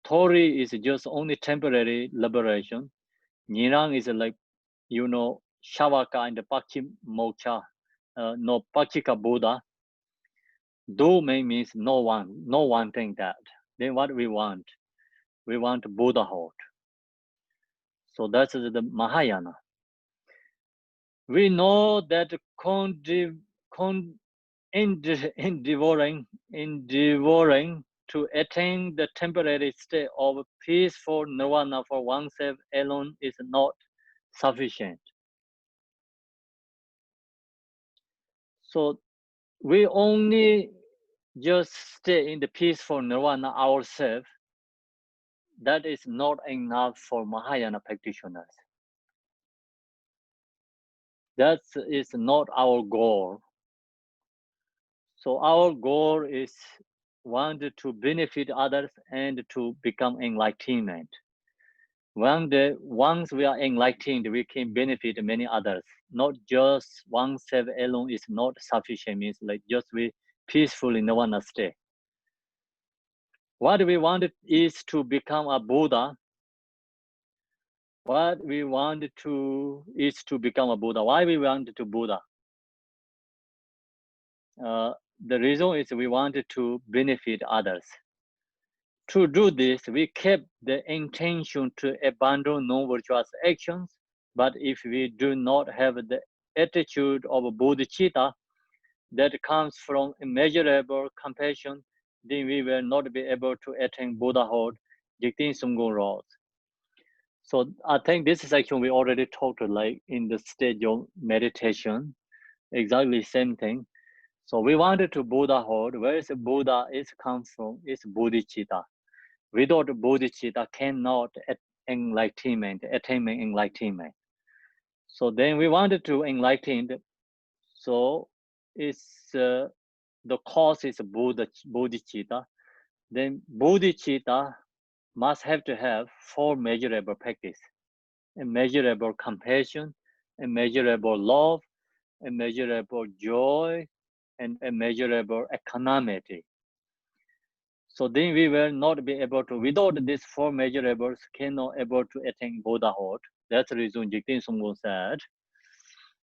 Speaker 1: Tori is just only temporary liberation. Nirang is like, you know, Shavaka and the Pakimoksha, no Pakika Buddha. Du-Ming means no one think that. Then what we want Buddhahood. So that's the Mahayana. We know that endeavoring to attain the temporary state of peaceful nirvana for oneself alone is not sufficient. So we only just stay in the peaceful nirvana ourselves. That is not enough for Mahayana practitioners. That is not our goal. So our goal is wanted to benefit others and to become enlightenment. Once we are enlightened, we can benefit many others. Not just oneself alone is not sufficient, means like just we peacefully in one state. What we want is to become a Buddha. What we want to is to become a Buddha. Why we want to Buddha? The reason is we wanted to benefit others. To do this, we kept the intention to abandon non-virtuous actions. But if we do not have the attitude of bodhicitta that comes from immeasurable compassion, then we will not be able to attain Buddhahood, Jigten Sumgun Road. So I think this is actually we already talked like in the stage of meditation, exactly same thing. So we wanted to Buddhahood. Where is Buddha is come from? It's bodhicitta. Without bodhicitta cannot attainment. So then we wanted to enlighten. So it's the cause is bodhicitta. Then bodhicitta must have to have 4 measurable practice: immeasurable compassion, immeasurable love, immeasurable joy, and immeasurable equanimity. So then we will not be able to, without these 4 measurables, cannot able to attain Buddhahood. That's the reason Jigten Sumgun said,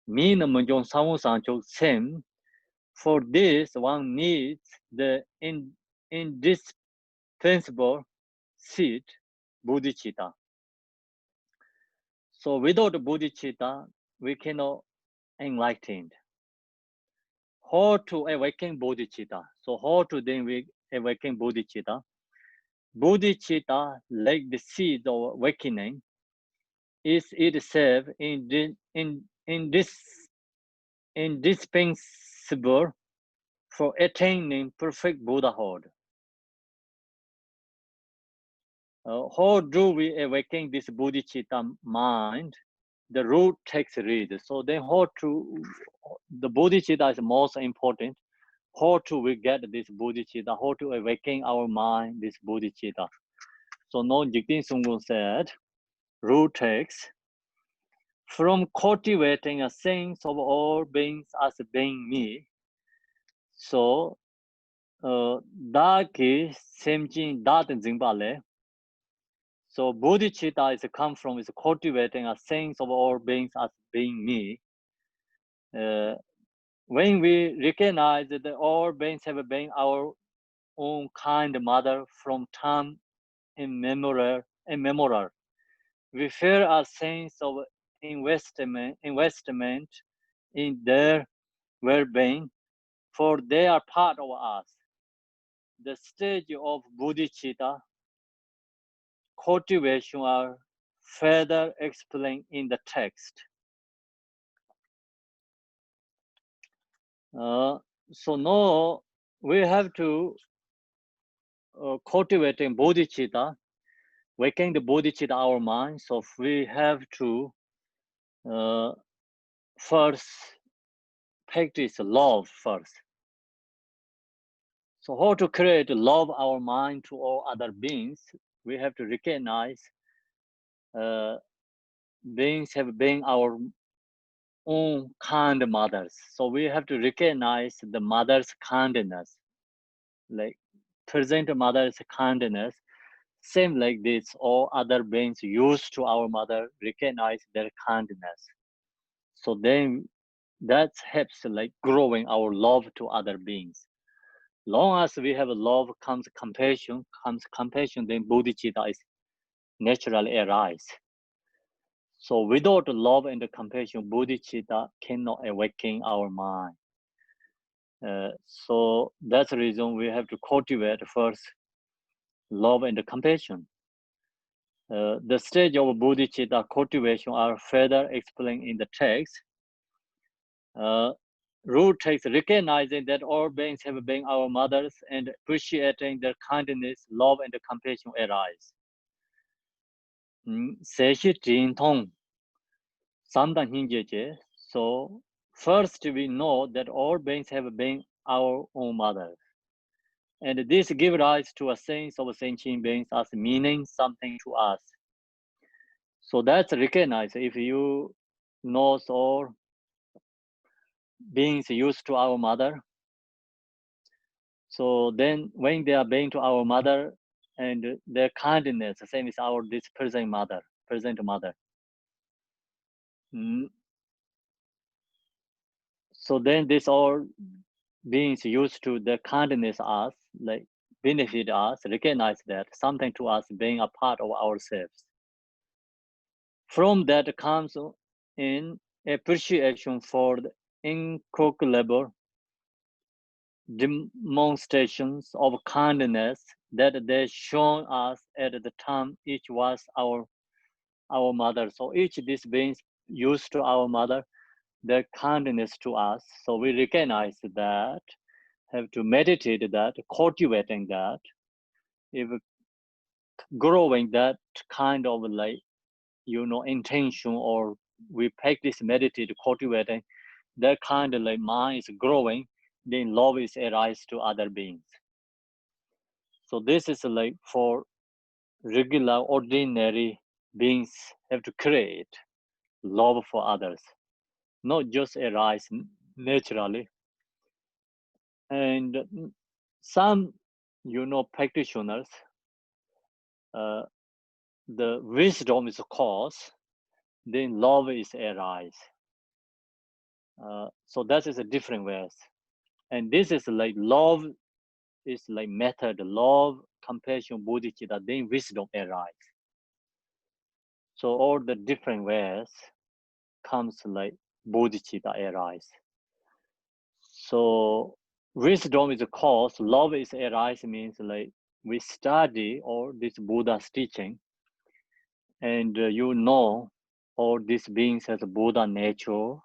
Speaker 1: Min Munjong Samu Sancho Sem. For this, one needs the indispensable seed, bodhicitta. So without bodhicitta, we cannot enlighten. How to awaken bodhicitta? So how to then we awaken bodhicitta? Bodhicitta, like the seed of awakening, is itself indispensable for attaining perfect Buddhahood. How do we awaken this bodhicitta mind? The root takes lead. So then how to, the bodhicitta is most important. How do we get this bodhicitta? How to awaken our mind, this bodhicitta? So now Jigten Sumgun said, root takes from cultivating a sense of all beings as being me. So daki semjin daten zingbale. So bodhicitta is come from is cultivating a sense of all beings as being me. When we recognize that all beings have been our own kind mother from time immemorial, we feel a sense of investment in their well-being, for they are part of us. The stage of bodhicitta cultivation are further explained in the text. So now we have to cultivating bodhicitta, waking the bodhicitta our mind. So we have to first practice love first. So how to create love our mind to all other beings? We have to recognize beings have been our own kind mothers. So we have to recognize the mother's kindness, like present mother's kindness. Same like this, all other beings used to our mother recognize their kindness. So then that helps like growing our love to other beings. Long as we have love comes compassion, then bodhicitta is naturally arise. So without love and compassion, bodhicitta cannot awaken our mind. So that's the reason we have to cultivate first love and compassion. The stage of bodhicitta cultivation are further explained in the text. Root text recognizing that all beings have been our mothers and appreciating their kindness, love, and compassion arise. 세시 진통 상당 hingeje. So first we know that all beings have been our own mothers. And this gives rise to a sense of sentient beings as meaning something to us. So that's recognized. If you know all beings used to our mother, so then when they are being to our mother and their kindness, the same as our this present mother. So then this all beings used to the kindness us, like benefit us, recognize that something to us being a part of ourselves. From that comes in appreciation for the incalculable demonstrations of kindness that they shown us at the time each was our mother. So each of these beings used to our mother, their kindness to us. So we recognize that, have to meditate that, cultivating that, if growing that kind of like, intention, or we practice meditate, cultivating that kind of like mind is growing, then love is arise to other beings. So this is like for regular, ordinary beings have to create love for others, not just arise naturally. And some, practitioners, the wisdom is a cause, then love is arise. So that is a different ways. And this is like love is like method, love, compassion, bodhicitta, then wisdom arise. So all the different ways comes like bodhicitta arise. So wisdom is a cause, love is arise means like we study all this Buddha's teaching, and all these beings has a Buddha nature,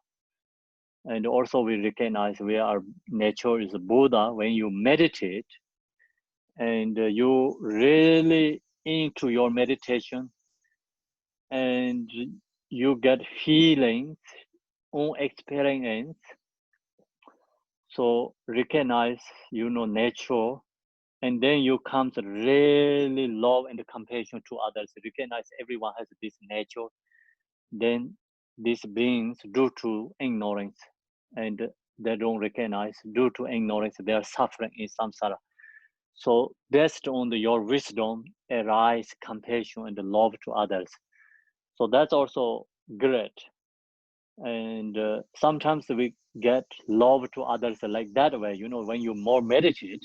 Speaker 1: and also we recognize we are nature is a Buddha. When you meditate and you really into your meditation and you get feelings on experience, so recognize nature, and then you come to really love and compassion to others, recognize everyone has this nature, then these beings due to ignorance and they don't recognize, due to ignorance they are suffering in samsara. So based on your wisdom arise compassion and love to others. So that's also great. And sometimes we get love to others like that way, when you more meditate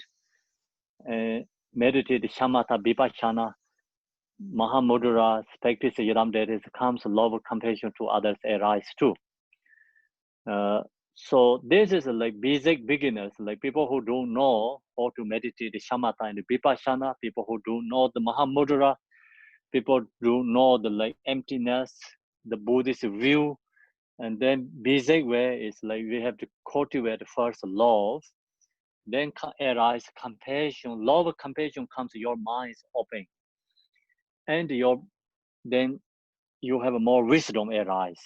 Speaker 1: shamatha vipassana mahamudra practice yadam, there is comes love compassion to others arise too. So this is like basic beginners, like people who don't know how to meditate shamatha and vipassana, people who don't know the mahamudra, people don't know the like emptiness, the Buddhist view. And then basic way is like we have to cultivate first love, then arise compassion. Love, compassion comes, your mind is open, and then you have more wisdom arise.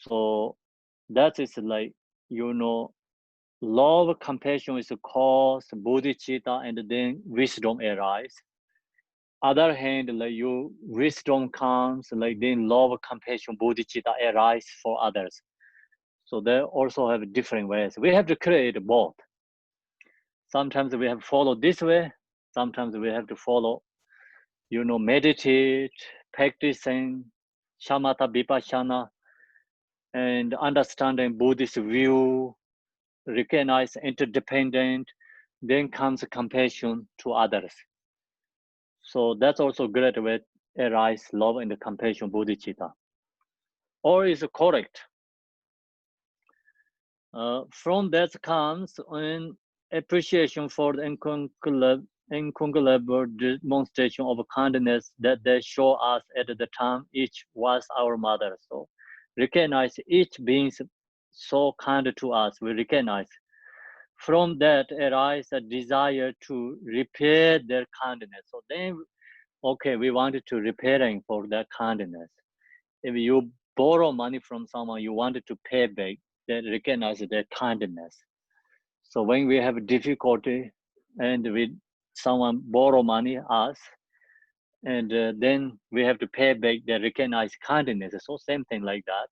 Speaker 1: So that is like love, compassion is a cause, bodhicitta, and then wisdom arise. Other hand, like wisdom comes, like then love, compassion, bodhicitta arise for others. So they also have different ways. We have to create both. Sometimes we have to follow this way. Sometimes we have to follow, meditate, practicing shamatha vipassana, and understanding Buddhist view, recognize interdependent, then comes compassion to others. So that's also great way arise love and compassion bodhicitta. or is correct. From that comes an appreciation for the incongruable demonstration of kindness that they show us at the time each was our mother. So recognize each being so kind to us, we recognize. From that arise a desire to repair their kindness. So then, okay, we wanted to repairing for that kindness. If you borrow money from someone, you wanted to pay back, then recognize their kindness. So when we have difficulty and someone borrow money us, and then we have to pay back, they recognize kindness. So same thing like that.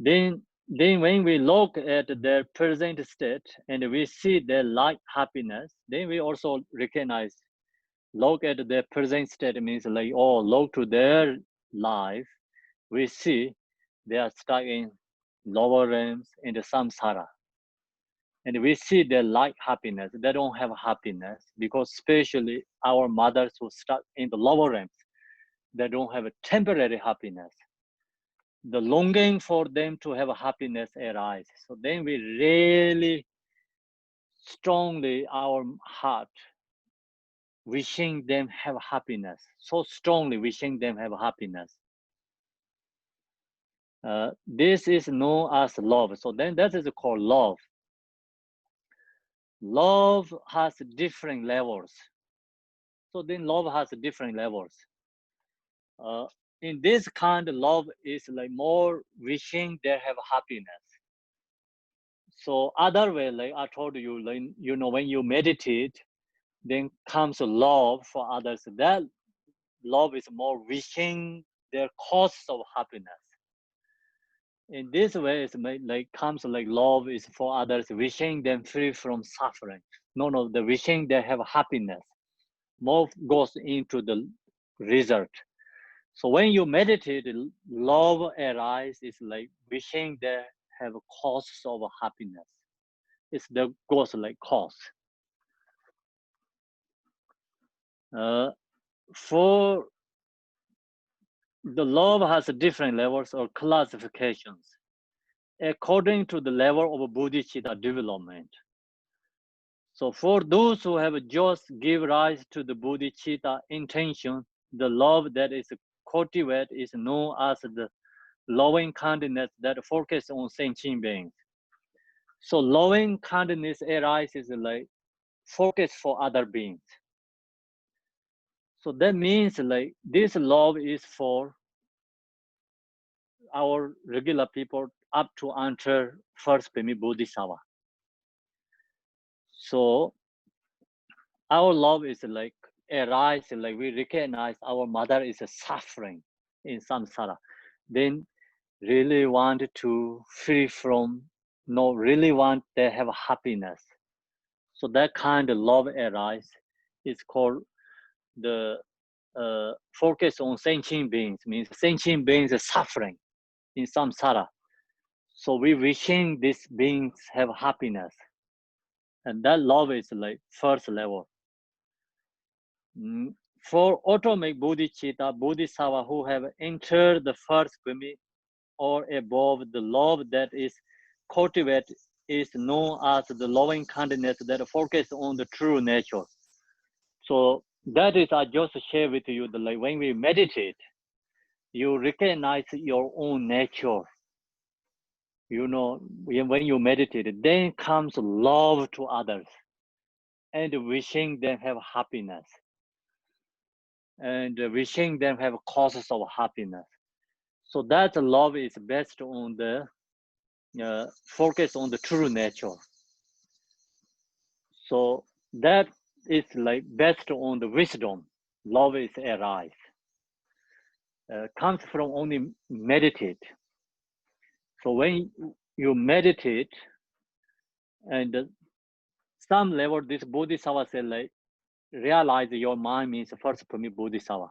Speaker 1: Then when we look at their present state and we see their light happiness, then we also recognize, look at their present state means like, oh, look to their life, we see they are stuck in lower realms in the samsara. And we see their light happiness. They don't have happiness because especially our mothers who stuck in the lower realms, they don't have a temporary happiness. The longing for them to have a happiness arises. So then we really strongly, our heart, wishing them have happiness. So strongly wishing them have happiness. This is known as love. So then that is called love. Love has different levels. So then love has different levels. In this kind of love is like more wishing they have happiness. So other way, like I told you, like, you know, when you meditate, then comes love for others. That love is more wishing their cause of happiness. In this way, it's like comes like love is for others, wishing them free from suffering. No, the wishing they have happiness. More goes into the result. So when you meditate, love arises. It's like wishing they have a cause of happiness. It's the goes like cause. For the love has different levels or classifications according to the level of bodhicitta development. So for those who have just give rise to the bodhicitta intention, the love that is cultivated is known as the loving kindness that focuses on sentient beings. So loving kindness arises like focus for other beings. So that means like this love is for our regular people up to enter first Pemi Bodhisattva. So our love is like arise, like we recognize our mother is suffering in samsara. Then really want to free from, no, really want to have happiness. So that kind of love arise is called the focus on sentient beings, means sentient beings are suffering in samsara. So we wishing these beings have happiness. And that love is like first level. For automic bodhicitta, bodhisattva who have entered the first Gumi or above, the love that is cultivated is known as the loving kindness that focuses on the true nature. So that is, I just share with you, that like when we meditate, you recognize your own nature. You know, when you meditate, then comes love to others and wishing them have happiness and wishing them have causes of happiness. So that love is based on the focus on the true nature. So that is like based on the wisdom. Love is arise. Comes from only meditate. So when you meditate, and some level, this Bodhisattva said like, realize your mind means first permit Bodhisattva.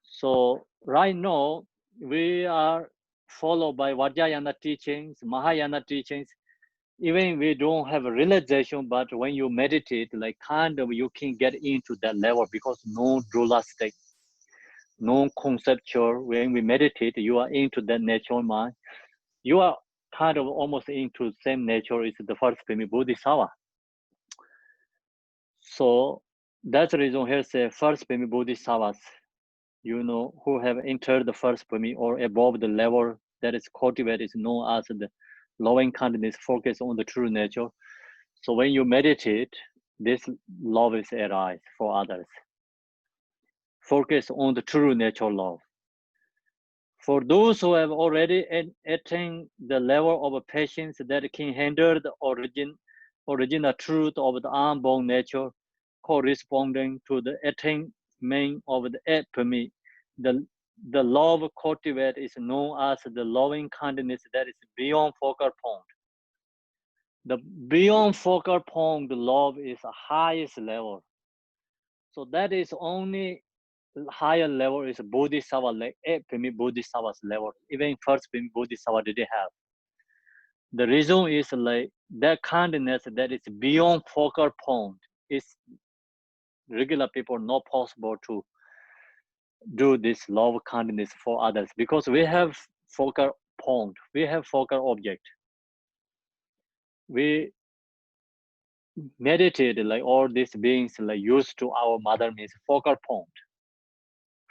Speaker 1: So right now, we are followed by Vajrayana teachings, Mahayana teachings. Even we don't have a realization, but when you meditate, like kind of you can get into that level because no dualistic, non-conceptual. When we meditate, you are into that natural mind. You are kind of almost into same nature as the first Pimi Bodhisattva. So that's the reason here say first Pimi Bodhisattvas, who have entered the first Pimi or above the level that is cultivated is known as the loving kindness, focus on the true nature. So when you meditate, this love is arise for others. Focus on the true nature love. For those who have already attained the level of patience that can handle the original truth of the unborn nature, corresponding to the attainment of the epitome, the love cultivated is known as the loving kindness that is beyond focal point. The beyond focal point love is the highest level. So that is only higher level is Bodhisattva, like Pimi Bodhisattva's level. Even first Pimi Bodhisattva didn't have. The reason is like that kindness that is beyond focal point is regular people not possible to do this love kindness for others because we have focal point, we have focal object. We meditate like all these beings like used to our mother means focal point,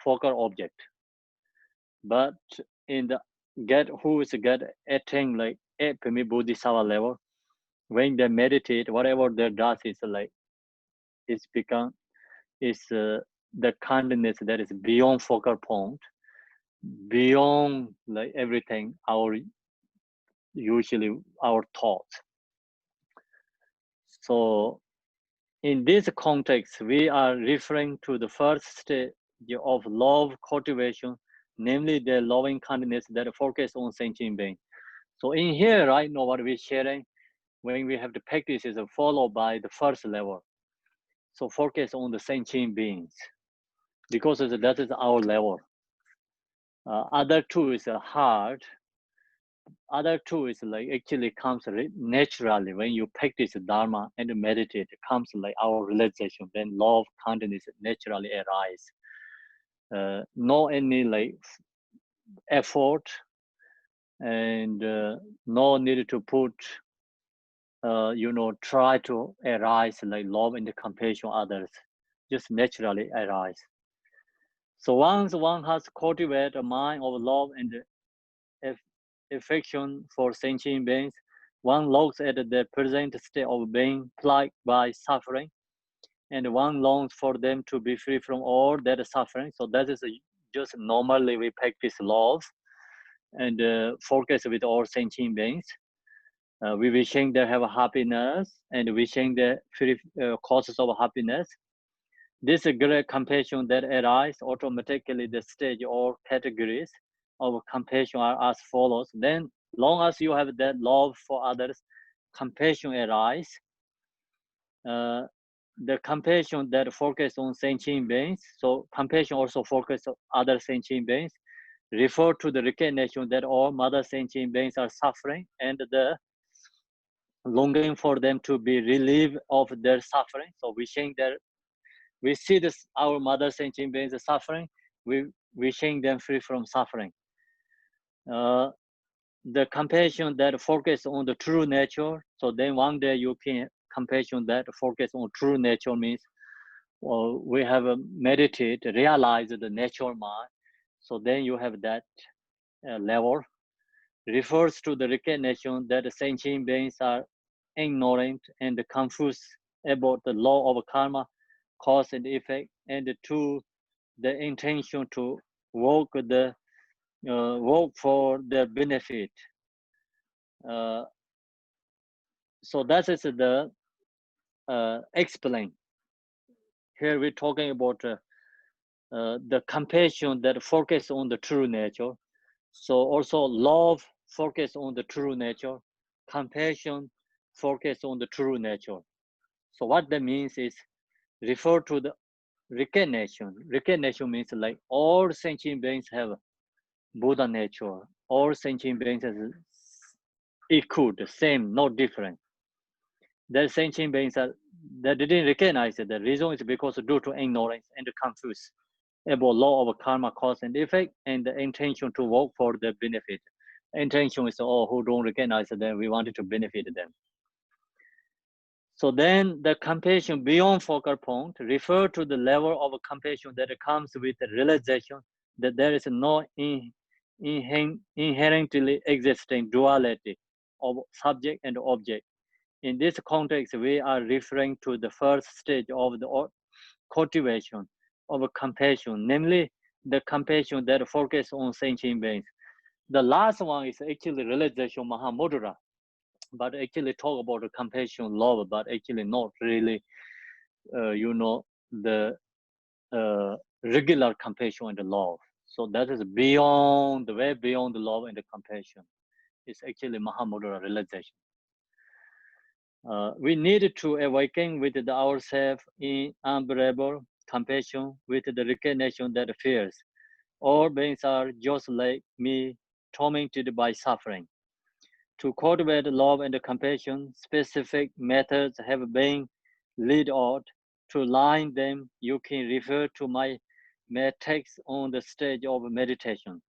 Speaker 1: focal object. But in the who is attain like Pimi Bodhisattva level, when they meditate, whatever they does is like the kindness that is beyond focal point, beyond like everything usually our thoughts. So in this context, we are referring to the first stage of love cultivation, namely the loving kindness that focus on sentient being. So in here, right now what we're sharing, when we have the practice is followed by the first level. So focus on the sentient beings, because that is our level. Other two is hard. Other two is like actually comes naturally when you practice Dharma and meditate. It comes like our realization. Then love, kindness naturally arise. No any like effort, and no need to put try to arise like love and compassion others, just naturally arise. So once one has cultivated a mind of love and affection for sentient beings, one looks at the present state of being plagued by suffering, and one longs for them to be free from all that suffering. So that is just normally we practice love and focus with all sentient beings. We wishing they have happiness and wishing the free causes of happiness. This great compassion that arises automatically the stage or categories of compassion are as follows. Then long as you have that love for others, compassion arises. The compassion that focus on sentient beings, so compassion also focus on other sentient beings, refer to the recognition that all mother sentient beings are suffering and the longing for them to be relieved of their suffering. So wishing that we see this our mother sentient beings are suffering, we wishing them free from suffering. The compassion that focus on the true nature. So then one day you can compassion that focus on true nature means we have meditate, realize the natural mind. So then you have that level. Refers to the recognition that the sentient beings are ignorant and confused about the law of karma, cause and effect, and to the intention to work for their benefit. So that is the explain. Here we're talking about the compassion that focus on the true nature. So also love focus on the true nature, compassion focus on the true nature. So what that means is refer to the recognition. Recognition means like all sentient beings have Buddha nature. All sentient beings are equal, the same, no different. The sentient beings that didn't recognize it. The reason is because due to ignorance and confuse. about law of karma, cause and effect, and the intention to work for the benefit. Intention is, oh, who don't recognize them, we wanted to benefit them. So then the compassion beyond focal point refer to the level of compassion that comes with the realization that there is no inherently existing duality of subject and object. In this context, we are referring to the first stage of the cultivation of compassion, namely the compassion that focuses on sentient beings. The last one is actually realization Mahamudra, but actually talk about the compassion, love, but actually not really, the regular compassion and the love. So that is beyond, way beyond the love and the compassion. It's actually Mahamudra realization. We need to awaken with ourselves in unbearable compassion with the recognition that fears all beings are just like me, tormented by suffering. To cultivate love and compassion, specific methods have been laid out. To line them, you can refer to my text on the stage of meditation.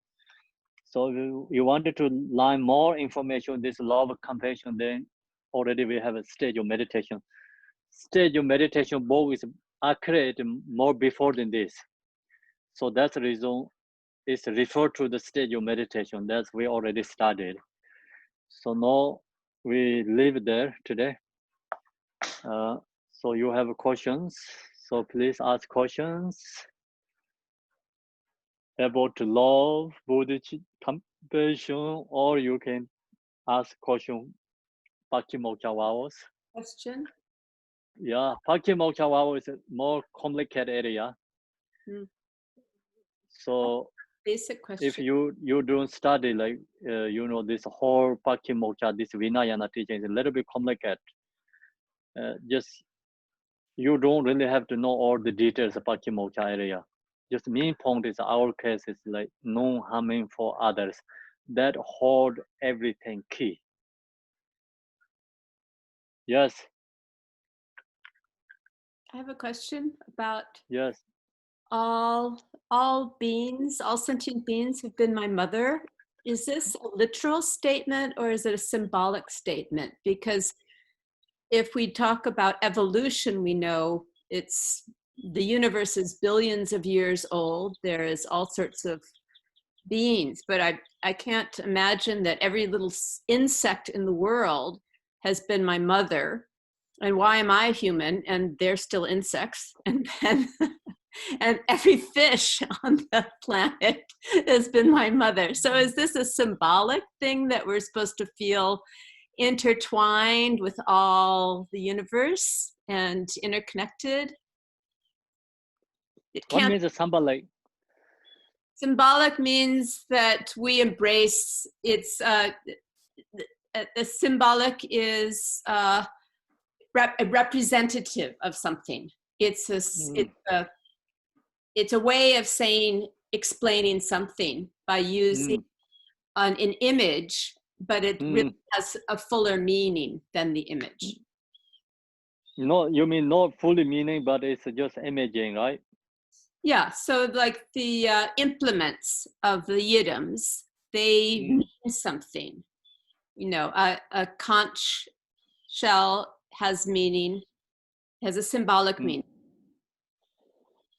Speaker 1: So if you wanted to line more information, this love of compassion, then already we have a stage of meditation. Stage of meditation book is accurate more before than this. So that's the reason it's referred to the stage of meditation. That's we already studied. So now we leave there today. So you have questions. So please ask questions about love, Buddhist compassion, or you can ask question Pakimoksha vows.
Speaker 3: Question?
Speaker 1: Yeah, Pakimoksha vow is a more complicated area. So
Speaker 3: Basic question.
Speaker 1: if you don't study like this whole Pakimoksha, this Vinayana teaching is a little bit complicated. Just you don't really have to know all the details of Pakimoksha area. Just main point is our case is like no harming for others. That hold everything key. Yes.
Speaker 3: I have a question about
Speaker 1: Yes.
Speaker 3: all beings, all sentient beings have been my mother. Is this a literal statement or is it a symbolic statement? Because if we talk about evolution, we know the universe is billions of years old. There is all sorts of beings, but I can't imagine that every little insect in the world has been my mother. And why am I human and they're still insects? And then and every fish on the planet has been my mother. So is this a symbolic thing that we're supposed to feel intertwined with all the universe and interconnected? It
Speaker 1: What
Speaker 3: can't.
Speaker 1: means symbolic?
Speaker 3: Symbolic means that we embrace it's the symbolic is a representative of something. It's a way of explaining something by using an image, but it really has a fuller meaning than the image.
Speaker 1: No, you mean not fully meaning, but it's just imaging, right?
Speaker 3: Yeah, so like the implements of the idioms, they mean something. A conch shell has meaning, has a symbolic meaning.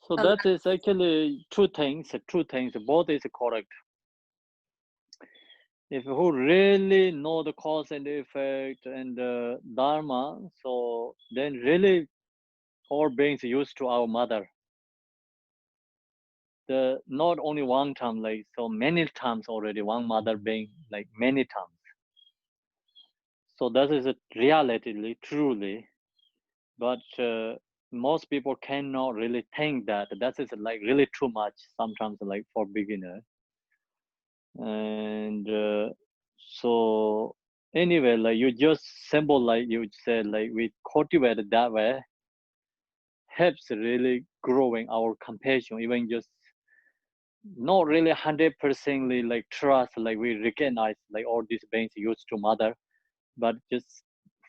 Speaker 1: So that is actually two things, both is correct. If who really know the cause and effect and Dharma, so then really all beings used to our mother. Not only one time, like so many times already, one mother being like many times. So that is a reality, truly. But most people cannot really think that. That is like really too much sometimes, like for beginner. And so anyway, like you just symbol, like you said, like we cultivate it that way, helps really growing our compassion, even just not really 100% like trust, like we recognize like all these beings used to mother, but just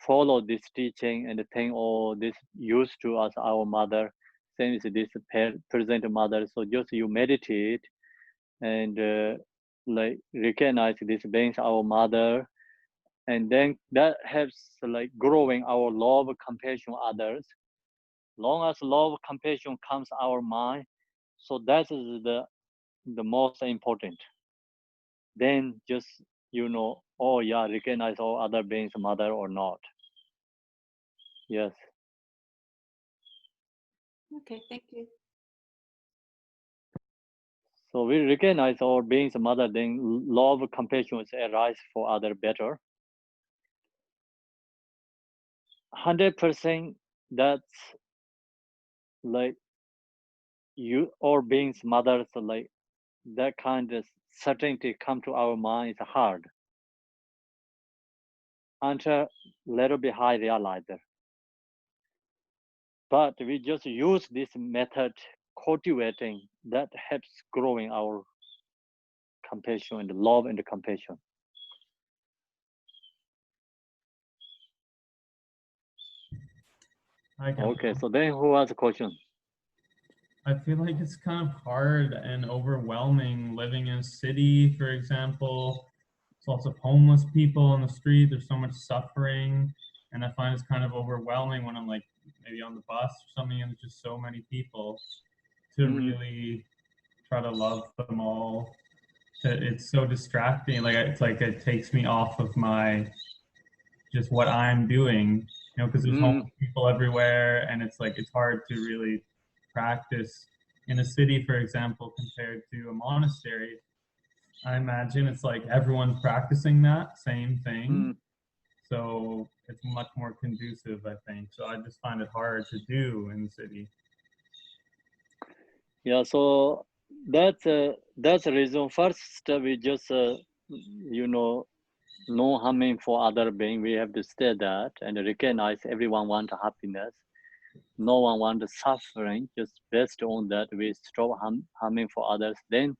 Speaker 1: follow this teaching and think, oh, this used to us our mother, same as this present mother. So just you meditate and like recognize this being our mother, and then that helps like growing our love, compassion others. Long as love, compassion comes our mind, so that is the most important. Then just oh yeah, recognize all other beings mother or not. Yes.
Speaker 3: Okay, thank you.
Speaker 1: So we recognize our beings mother, then love, compassion arise for other better. 100% that's like you or beings mothers, like that kind of certainty come to our mind is hard until little bit high realizer. But we just use this method cultivating that helps growing our compassion and love and compassion. Okay, so then who has a question?
Speaker 10: I feel like it's kind of hard and overwhelming living in a city, for example. There's lots of homeless people on the street. There's so much suffering. And I find it's kind of overwhelming when I'm like maybe on the bus or something and there's just so many people to really try to love them all. It's so distracting. Like it's like it takes me off of my just what I'm doing, because there's homeless people everywhere, and it's like it's hard to really practice in a city, for example, compared to a monastery. I imagine it's like everyone's practicing that same thing, so it's much more conducive, I think. So I just find it hard to do in the city.
Speaker 1: Yeah, so that's the reason. First, we just no harming for other being. We have to stay that and recognize everyone wants happiness. No one wants suffering. Just based on that, we stop harming for others. Then,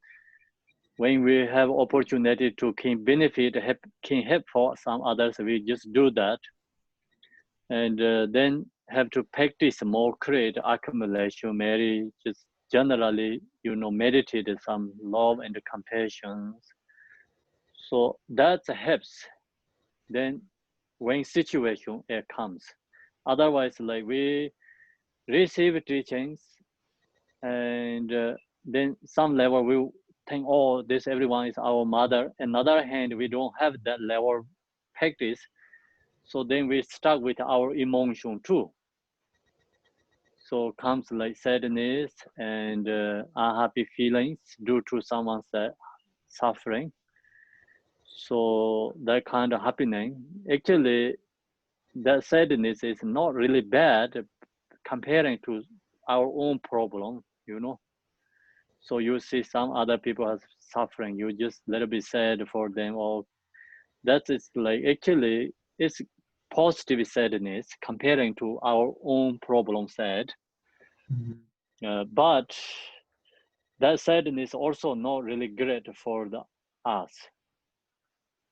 Speaker 1: when we have opportunity to can benefit, can help for some others, we just do that. And then have to practice more, create accumulation, maybe just generally, meditate some love and compassion. So that helps. Then when situation comes, otherwise, like we receive teachings, and then some level we think, oh, this everyone is our mother. Another hand, we don't have that level practice, so then we stuck with our emotion too. So comes like sadness and unhappy feelings due to someone's suffering. So that kind of happening, actually, that sadness is not really bad comparing to our own problem, So you see some other people are suffering, you just a little bit sad for them, or that is like actually it's positive sadness comparing to our own problem sad. But that sadness also not really great for us.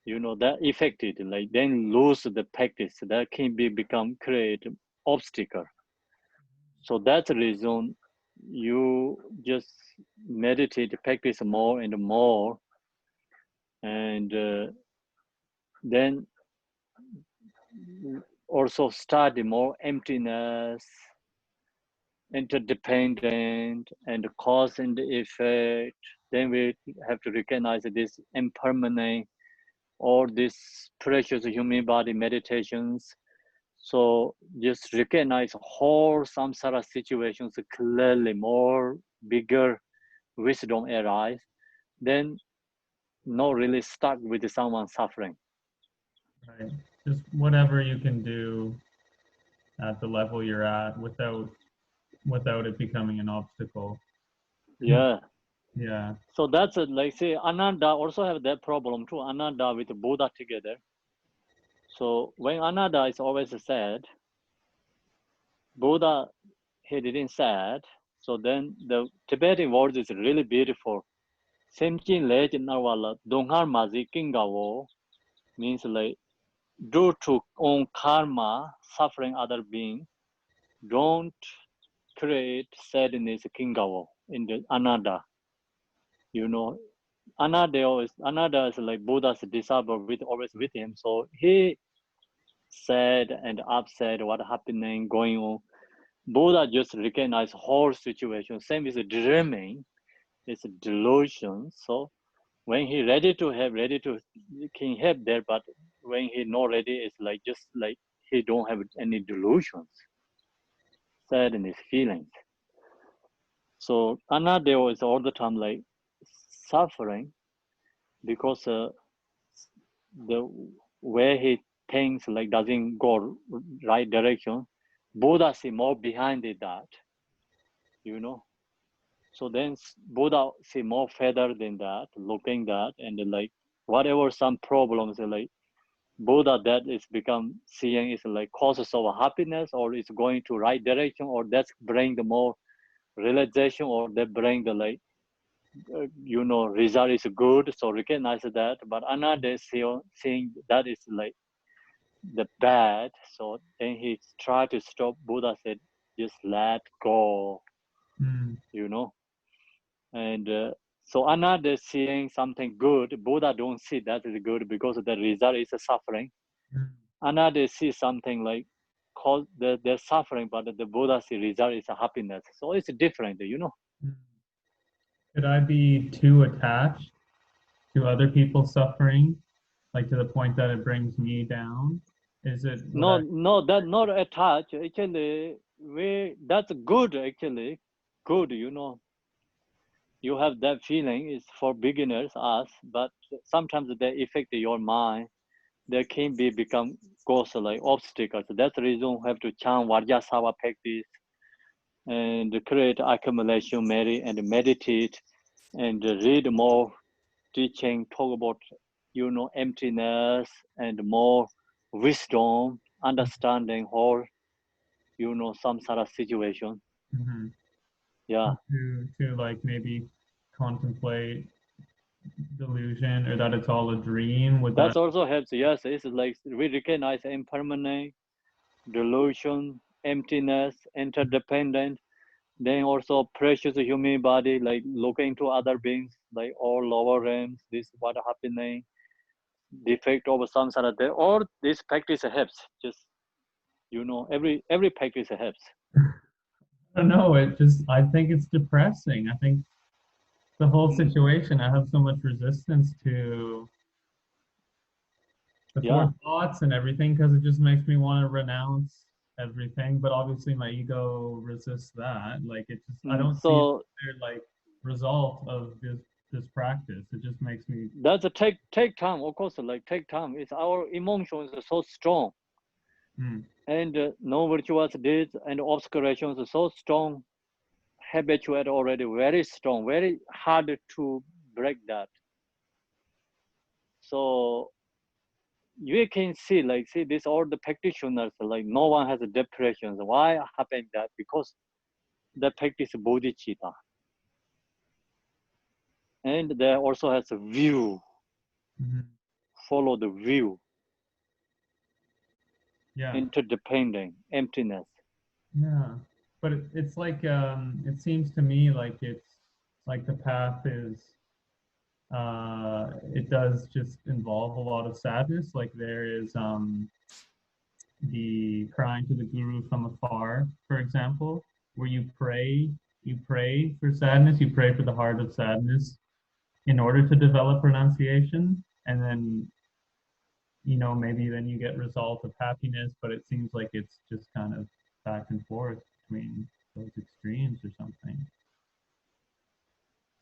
Speaker 1: That affected, like then lose the practice that can become create obstacle. So that's the reason you just meditate, practice more and more, and then also study more emptiness, interdependent, and cause and effect. Then we have to recognize this impermanent, all these precious human body meditations. So just recognize whole samsara situations clearly, more bigger wisdom arise, then not really stuck with someone suffering.
Speaker 10: Right. Just whatever you can do at the level you're at without it becoming an obstacle.
Speaker 1: Yeah.
Speaker 10: Yeah.
Speaker 1: So that's like say Ananda also have that problem too. Ananda with Buddha together. So when Ananda is always sad, Buddha he didn't sad. So then the Tibetan words is really beautiful. Semchin lej narwala donghar mazi kingawo means like due to own karma suffering other beings, don't create sadness, kingawo in the anada. You know, anada is like Buddha's disciple with always with him. So he sad and upset, what happening going on. Buddha just recognize whole situation. Same is dreaming, it's delusion. So when he ready to have, he can have there, but when he not ready, it's like just like he don't have any delusions, sadness, feelings. So anadeo is all the time like suffering because the way he thinks like doesn't go right direction. Buddha see more behind it that, you know. So then Buddha see more further than that, looking that, and like whatever some problems like Buddha that is become seeing is like causes of happiness or it's going to right direction or that's bring the more realization or that bring the like you know result is good, so recognize that. But another seeing that is like the bad, so then he tried to stop. Buddha said just let go, you know. And so another seeing something good, Buddha don't see that is good because the result is a suffering. Another see something like cause the suffering, but the Buddha see result is a happiness. So it's different, you know.
Speaker 10: Could I be too attached to other people's suffering, like to the point that it brings me down? Is it
Speaker 1: no, that not attached. Actually, that's good. Actually, good. You know, you have that feeling. Is for beginners, us. But sometimes they affect your mind. There can be become goes like obstacles. That's the reason we have to chant Vajrasattva practice and create accumulation, and meditate, and read more teaching, talk about, you know, emptiness and more wisdom, understanding whole, you know, samsara situation. Yeah.
Speaker 10: To like maybe contemplate delusion or that it's all a dream. Would
Speaker 1: That
Speaker 10: that
Speaker 1: also helps. Yes, it's like we recognize impermanent, delusion, emptiness, interdependent. Then also precious human body, like looking to other beings, like all lower realms, this what happening, defect of samsara. All this practice helps. Just, you know, every practice helps.
Speaker 10: I don't know, I think it's depressing. I think the whole situation, I have so much resistance to the four thoughts and everything because it just makes me want to renounce everything. But obviously my ego resists that. Like it just I don't see it like result of this practice. It just makes me
Speaker 1: that's a take time, of course, like take time. It's our emotions are so strong. And no virtuous deeds and obscurations are so strong, habituate already, very strong, very hard to break that. So you can see, like, see this all the practitioners, like no one has a depression. Why happened that? Because they practice bodhicitta. And they also has a view, follow the view.
Speaker 10: Yeah.
Speaker 1: Interdependent, emptiness.
Speaker 10: Yeah. But it's like it seems to me like it's like the path is it does just involve a lot of sadness. Like there is the crying to the guru from afar, for example, where you pray for sadness, you pray for the heart of sadness in order to develop renunciation, and then you know maybe then you get result of happiness, but it seems like it's just kind of back and forth between those extremes or something.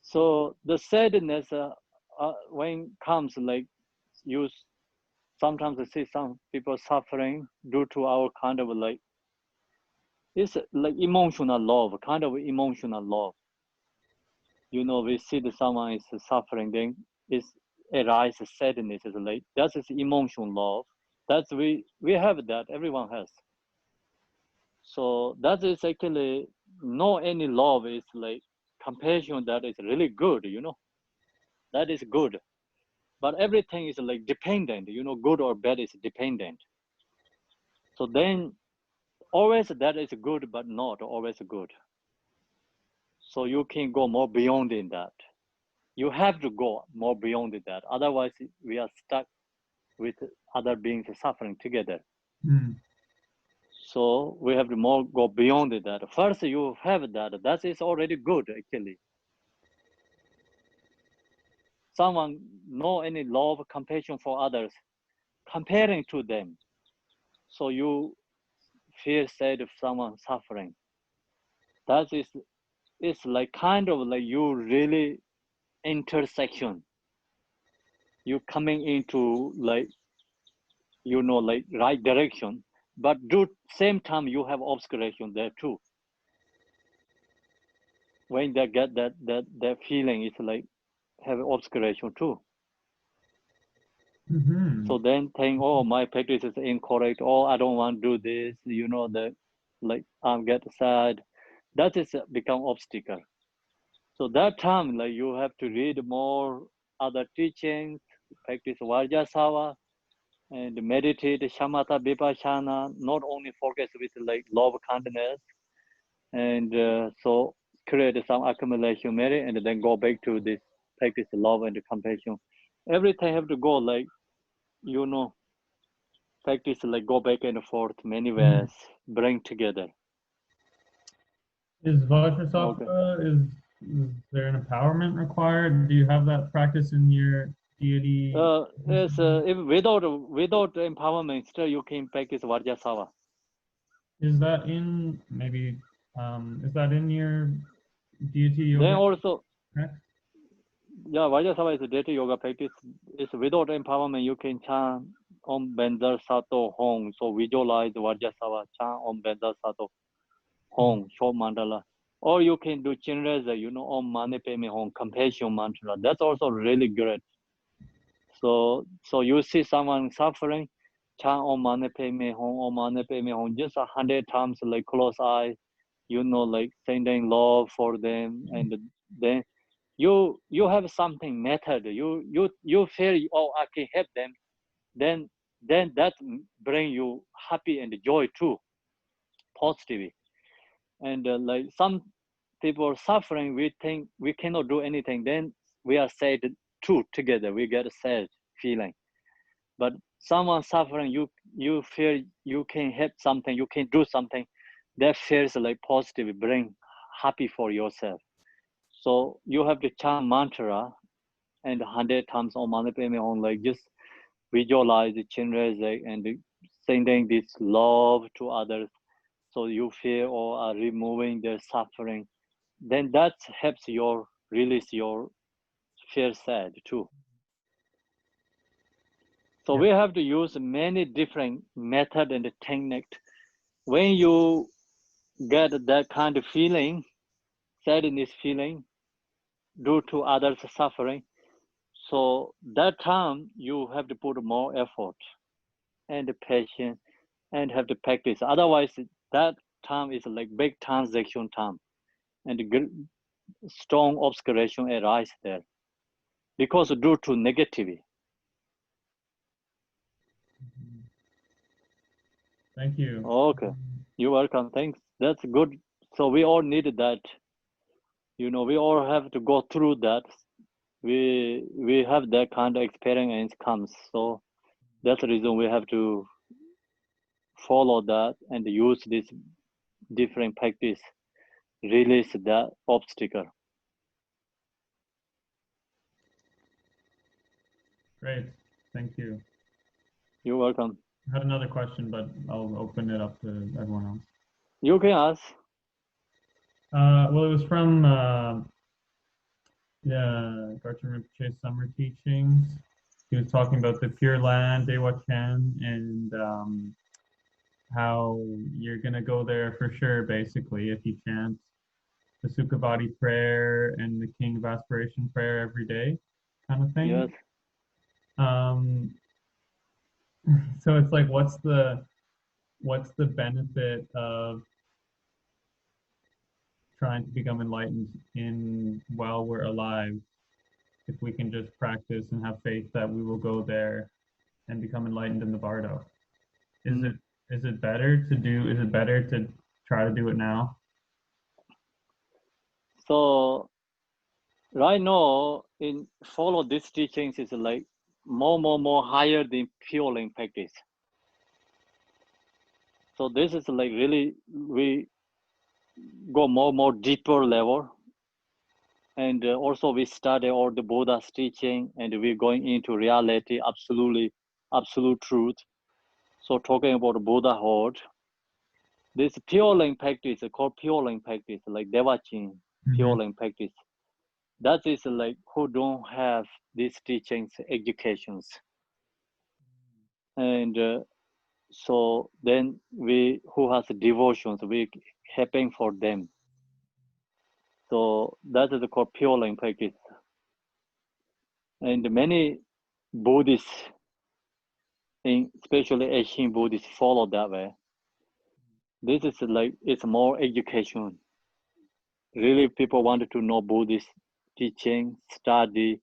Speaker 1: So the sadness when comes, like you sometimes see some people suffering due to our kind of like, it's like emotional love, kind of emotional love. You know, we see that someone is suffering, then it's arises sadness, is like that is emotional love. That's we have that, everyone has. So that is actually no any love is like compassion that is really good, you know, that is good. But everything is like dependent, you know, good or bad is dependent. So then always that is good, but not always good. So you can go more beyond in that. You have to go more beyond that. Otherwise, we are stuck with other beings suffering together.
Speaker 10: Mm.
Speaker 1: So we have to more go beyond that. First, you have that. That is already good, actually. Someone know any love, compassion for others, comparing to them. So you feel sad if someone suffering. That is, it's like kind of like you really intersection. You coming into like, you know, like right direction, but do same time you have obscuration there too. When they get that feeling, it's like have obscuration too.
Speaker 10: Mm-hmm.
Speaker 1: So then think, oh, my practice is incorrect. Oh, I don't want to do this. You know, that like I'm get sad. That is become obstacle. So that time, like you have to read more other teachings, practice Vajrasattva, and meditate shamatha vipassana. Not only focus with like love, kindness, and so create some accumulation merit, and then go back to this practice love and compassion. Everything have to go like, you know, practice like go back and forth many ways, bring together.
Speaker 10: Is Vajrasattva, is there an empowerment required? Do you have that practice in your deity?
Speaker 1: If without empowerment, still you can practice Vajrasattva.
Speaker 10: Is that in maybe is that in your deity yoga?
Speaker 1: Then also,
Speaker 10: correct?
Speaker 1: yeah, Vajrasattva is a deity yoga practice. It's without empowerment, you can chant Om Bendar Sato Hong. So visualize Vajrasattva, chant Om Bendar Sato Hong, short mandala. Or you can do Chinreza, you know, Om Mane Padme Hum, compassion mantra. That's also really great. So you see someone suffering, chant Om Mane Padme Hum, Om Mane Padme Hum, just 100 times, like close eye, you know, like sending love for them, and then you have something method. You feel, oh, I can help them. Then that bring you happy and joy too, positively. And like some people are suffering, we think we cannot do anything. Then we are sad too together. We get a sad feeling. But someone suffering, you feel you can help something, you can do something. That feels like positive, bring happy for yourself. So you have to chant mantra and 100 times Om Mani Padme Hum, like just visualize the Chinrezek and sending this love to others. So you feel or are removing their suffering. Then that helps your release your fear sad too. So we have to use many different method and technique. When you get that kind of feeling, sadness feeling, due to others' suffering, so that time you have to put more effort and patience and have to practice. Otherwise, that time is like big transaction time, and strong obscuration arise there because due to negativity.
Speaker 10: Thank you.
Speaker 1: Okay, you're welcome. Thanks. That's good. So we all need that. You know, we all have to go through that. We have that kind of experience comes. So that's the reason we have to follow that and use this different practice, release that obstacle.
Speaker 10: Great. Thank you.
Speaker 1: You're welcome.
Speaker 10: I had another question, but I'll open it up to everyone else.
Speaker 1: You can ask.
Speaker 10: Well, it was from Garchen Rinpoche's summer teachings. He was talking about the Pure Land, Dewa Chen, and how you're going to go there for sure, basically, if you chant the Sukhavati prayer and the King of Aspiration prayer every day, kind of thing.
Speaker 1: Yes.
Speaker 10: So it's like, what's the benefit of trying to become enlightened while we're alive, if we can just practice and have faith that we will go there and become enlightened in the bardo? Is it better to try to do it now?
Speaker 1: So right now, in follow these teachings is like more higher than pure practice. So this is like really we go more deeper level, and also we study all the Buddha's teaching, and we're going into reality, absolute truth. So talking about Buddhahood, this pure practice called pure practice, like Devachin, pure practice. That is like who don't have these teachings, educations, and so then we who has devotions, we helping for them. So that is called pure practice. And many Buddhists, especially Asian Buddhists, follow that way. This is like it's more education. Really, people wanted to know Buddhist teaching, study,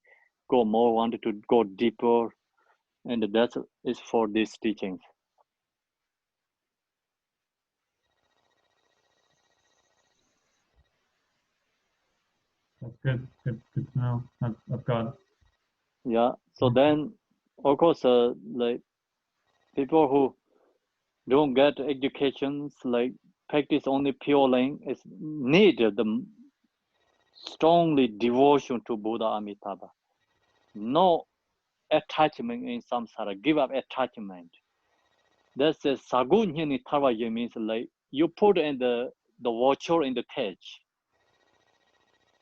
Speaker 1: wanted to go deeper, and that is for these teachings.
Speaker 10: That's good. Good to know. I've got.
Speaker 1: Yeah. So then, of course, like people who don't get educations, like practice only pure ling, is need the strongly devotion to Buddha Amitabha. No attachment in samsara. Give up attachment. That's a sagunyani tarvaya means like you put in the watcher in the cage.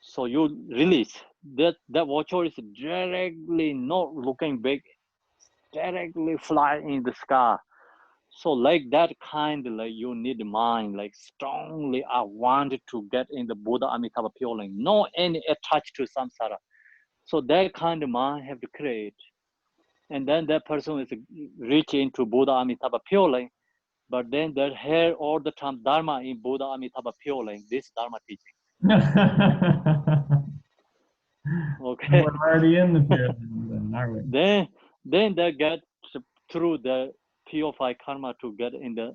Speaker 1: So you release that watcher is directly not looking big, directly fly in the sky. So like that kind, like you need mind, like strongly I wanted to get in the Buddha Amitabha pure ling, no any attached to samsara. So that kind of mind have to create. And then that person is reach into Buddha Amitabha pure ling, but then they hear all the time Dharma in Buddha Amitabha pure ling, this Dharma teaching. Okay.
Speaker 10: We're already in the pyramid, then, are we?
Speaker 1: Then they get through the purified karma to get in the.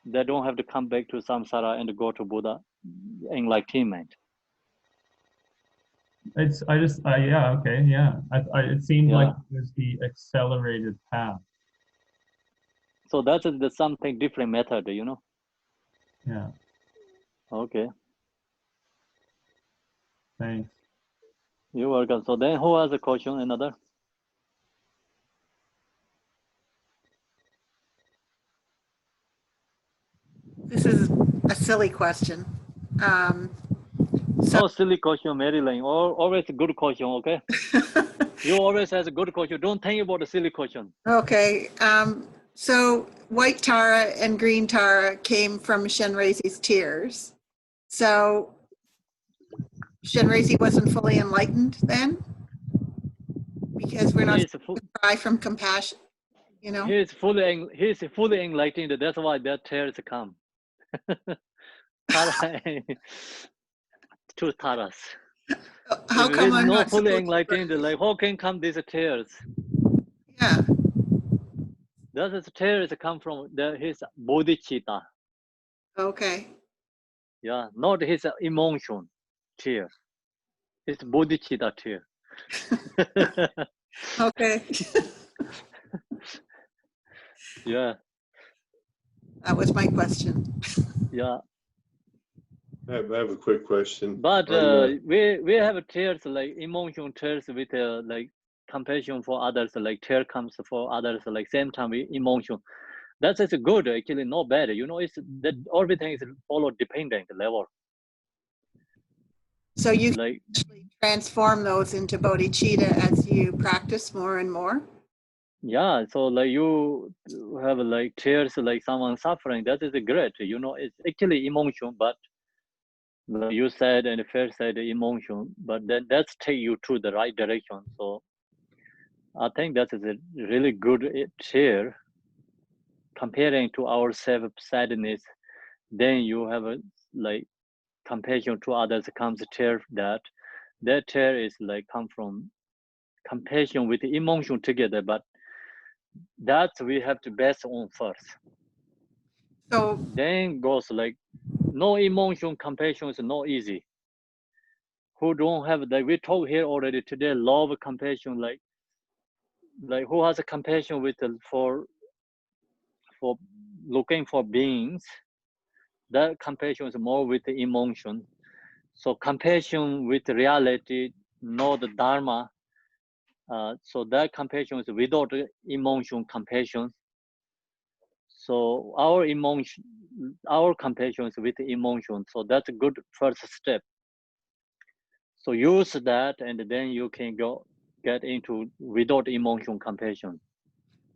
Speaker 1: They don't have to come back to samsara and go to Buddha enlightenment.
Speaker 10: Yeah, okay, yeah. It seemed like it was the accelerated path.
Speaker 1: So that's the something different method, you know.
Speaker 10: Yeah.
Speaker 1: Okay.
Speaker 10: Thanks.
Speaker 1: You're welcome. So then who has a question? Another?
Speaker 2: This is a silly question.
Speaker 1: No silly question, Marilyn. Always a good question, okay? You always has a good question. Don't think about the silly question.
Speaker 2: Okay. So white Tara and green Tara came from Shenreizi's tears. So Shenreizi wasn't fully enlightened then? Because we're not cry from compassion, you know?
Speaker 1: He's fully enlightened. That's why that tears come. Tara, two Taras.
Speaker 2: How
Speaker 1: if
Speaker 2: come I'm
Speaker 1: not
Speaker 2: not
Speaker 1: fully enlightened, like how can come these tears?
Speaker 2: Yeah.
Speaker 1: Those tears come from his bodhicitta.
Speaker 2: Okay.
Speaker 1: Yeah, not his emotion tear. It's bodhicitta tear.
Speaker 2: Okay.
Speaker 1: Yeah.
Speaker 2: That was my question.
Speaker 1: Yeah.
Speaker 11: I have a quick question.
Speaker 1: But we have tears like emotion tears with like compassion for others, like tear comes for others, like same time we emotion. That's good, actually, not bad. You know, it's that everything is follow dependent level.
Speaker 2: So you
Speaker 1: like
Speaker 2: actually transform those into bodhicitta as you practice more and more?
Speaker 1: Yeah, so like you have like tears, like someone suffering, that is great. You know, it's actually emotion, but you said and first said emotion, but then that's take you to the right direction. So I think that is a really good tear comparing to our self-sadness. Then you have a like compassion to others comes tear that tear is like come from compassion with emotion together, but that we have to base on first.
Speaker 2: So
Speaker 1: then goes like no emotion, compassion is not easy. who don't have, like we talk here already today, love, compassion, like who has a compassion with for looking for beings, that compassion is more with the emotion. So compassion with reality, know the Dharma. So that compassion is without emotion, compassion. So our emotion, our compassion is with emotion. So that's a good first step. So use that, and then you can get into without emotion compassion.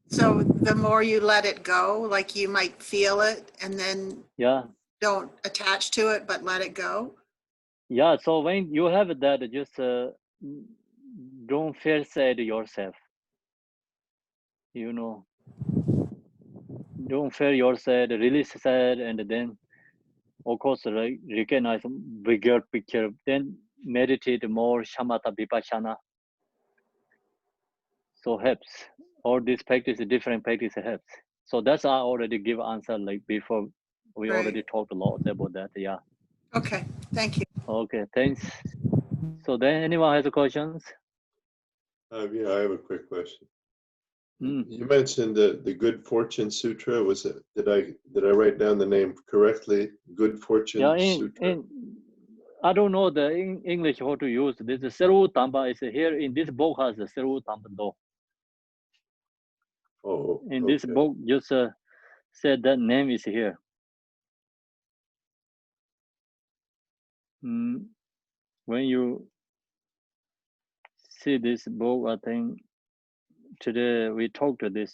Speaker 2: So the more you let it go, like you might feel it and then
Speaker 1: Yeah.
Speaker 2: don't attach to it, but let it go.
Speaker 1: Yeah. So when you have that, just don't feel sad yourself. You know, don't feel yourself, release sad, and then of course recognize bigger picture. Then meditate more, shamatha vipassana. So helps. All these practice, different practice helps. So that's I already give answer like before. We
Speaker 2: Right.
Speaker 1: already talked a lot about that. Yeah.
Speaker 2: Okay, thank you.
Speaker 1: Okay, thanks. So then anyone has questions?
Speaker 11: Yeah, I have a quick question.
Speaker 1: Mm.
Speaker 11: You mentioned the Good Fortune Sutra. Was it? Did I write down the name correctly? Good Fortune
Speaker 1: Yeah,
Speaker 11: Sutra.
Speaker 1: I don't know the English how to use this. Seru Tamba is here in this book has a Seru Tamba do.
Speaker 11: Oh,
Speaker 1: In this
Speaker 11: okay.
Speaker 1: book, just said that name is here. When you see this book, I think today we talked to this.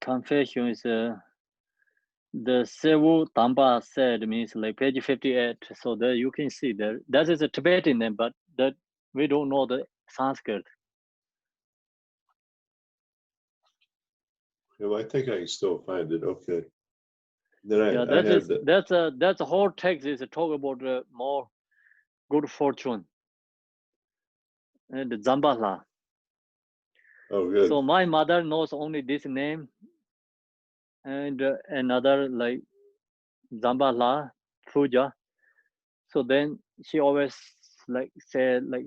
Speaker 1: Confession is the Sewu Tamba said means like page 58. So there you can see there. That is a Tibetan name, but that we don't know the Sanskrit.
Speaker 11: Well, I think I can still find it. Okay. Then
Speaker 1: Yeah,
Speaker 11: I have the.
Speaker 1: that's a whole text is a talk about more good fortune and the Zambala.
Speaker 11: Oh, good.
Speaker 1: So my mother knows only this name and another like Zambala Puja. So then she always like said like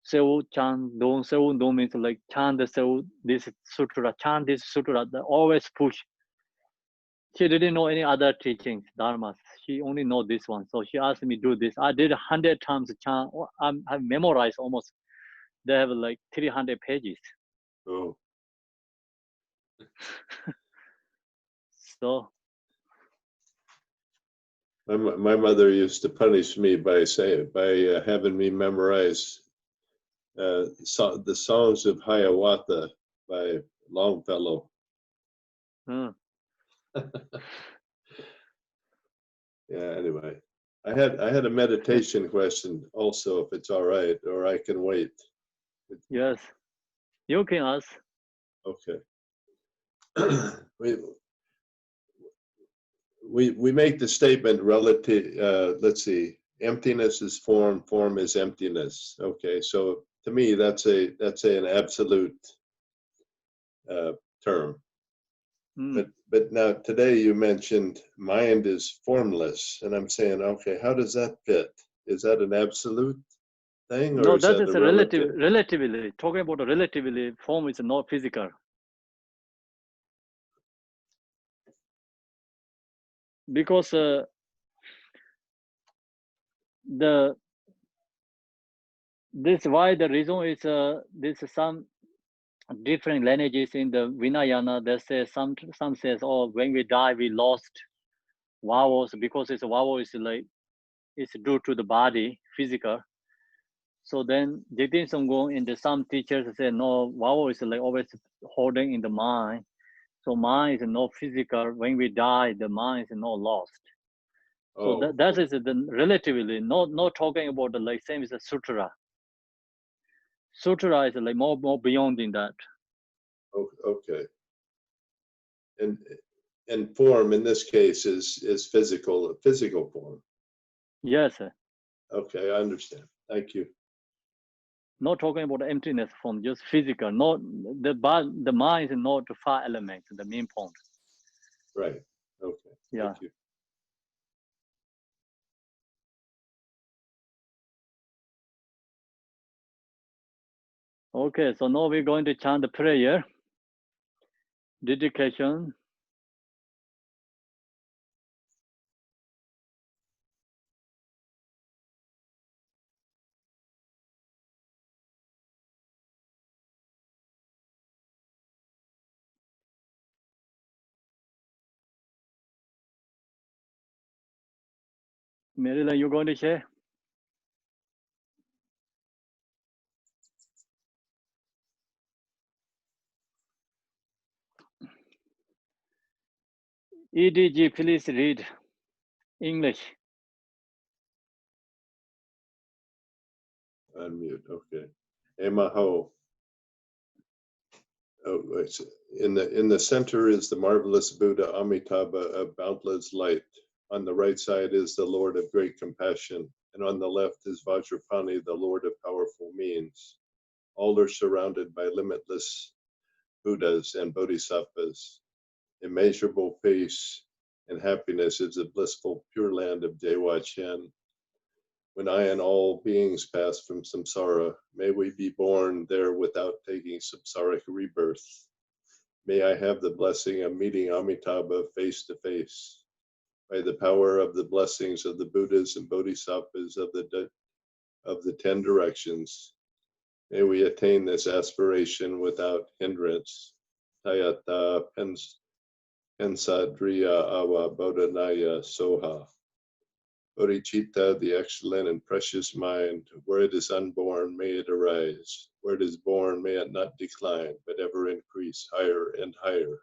Speaker 1: Sewu Chan Don. Sewu Don means like chant the Sewu this sutra, chant this sutra. They always push. She didn't know any other teachings, dharmas. She only know this one. So she asked me do this. I did 100 times chant. I've memorized almost. They have like 300 pages.
Speaker 11: Oh.
Speaker 1: So
Speaker 11: My mother used to punish me by having me memorize the songs of Hiawatha by Longfellow. Yeah. Anyway, I had a meditation question also, if it's all right, or I can wait.
Speaker 1: Yes, you can ask.
Speaker 11: Okay. We make the statement relative. Let's see. Emptiness is form. Form is emptiness. Okay. So to me, that's an absolute term. But now today you mentioned mind is formless, and I'm saying, okay, how does that fit? Is that an absolute thing, or
Speaker 1: No,
Speaker 11: is
Speaker 1: that
Speaker 11: that
Speaker 1: is
Speaker 11: a
Speaker 1: a
Speaker 11: relative?
Speaker 1: relatively. Talking about a relatively, form is not physical. Because this why the reason is this is some different lineages in the Vinayana. They say some says, oh, when we die we lost vows, because it's vow is like it's due to the body, physical. So then Jigdin Songgon and some teachers say no, vow is like always holding in the mind. So mind is not physical. When we die, the mind is not lost. So that is the relatively not talking about the like same as a sutra. Sutra is like more beyond in that.
Speaker 11: Okay. And form in this case is physical form.
Speaker 1: Yes, sir.
Speaker 11: Okay, I understand. Thank you.
Speaker 1: Not talking about the emptiness form, just physical. Not the mind is not the far element, the main point.
Speaker 11: Right. Okay.
Speaker 1: Yeah.
Speaker 11: Thank you.
Speaker 1: Okay, so now we're going to chant the prayer, dedication. Marilyn, you going to share? EDG, please read English.
Speaker 11: Unmute. Okay. Emaho. Oh, wait. In the center is the marvelous Buddha Amitabha of boundless light. On the right side is the Lord of great compassion, and on the left is Vajrapani, the Lord of powerful means. All are surrounded by limitless Buddhas and Bodhisattvas. Immeasurable peace and happiness is the blissful pure land of Dewa Chen. When I and all beings pass from samsara, may we be born there without taking samsaric rebirth. May I have the blessing of meeting Amitabha face to face. By the power of the blessings of the Buddhas and Bodhisattvas of the 10 directions, may we attain this aspiration without hindrance. Tayata Pensadriya Awa Bodhanaya Soha. Bodhicitta, the excellent and precious mind, where it is unborn, may it arise. Where it is born, may it not decline, but ever increase higher and higher.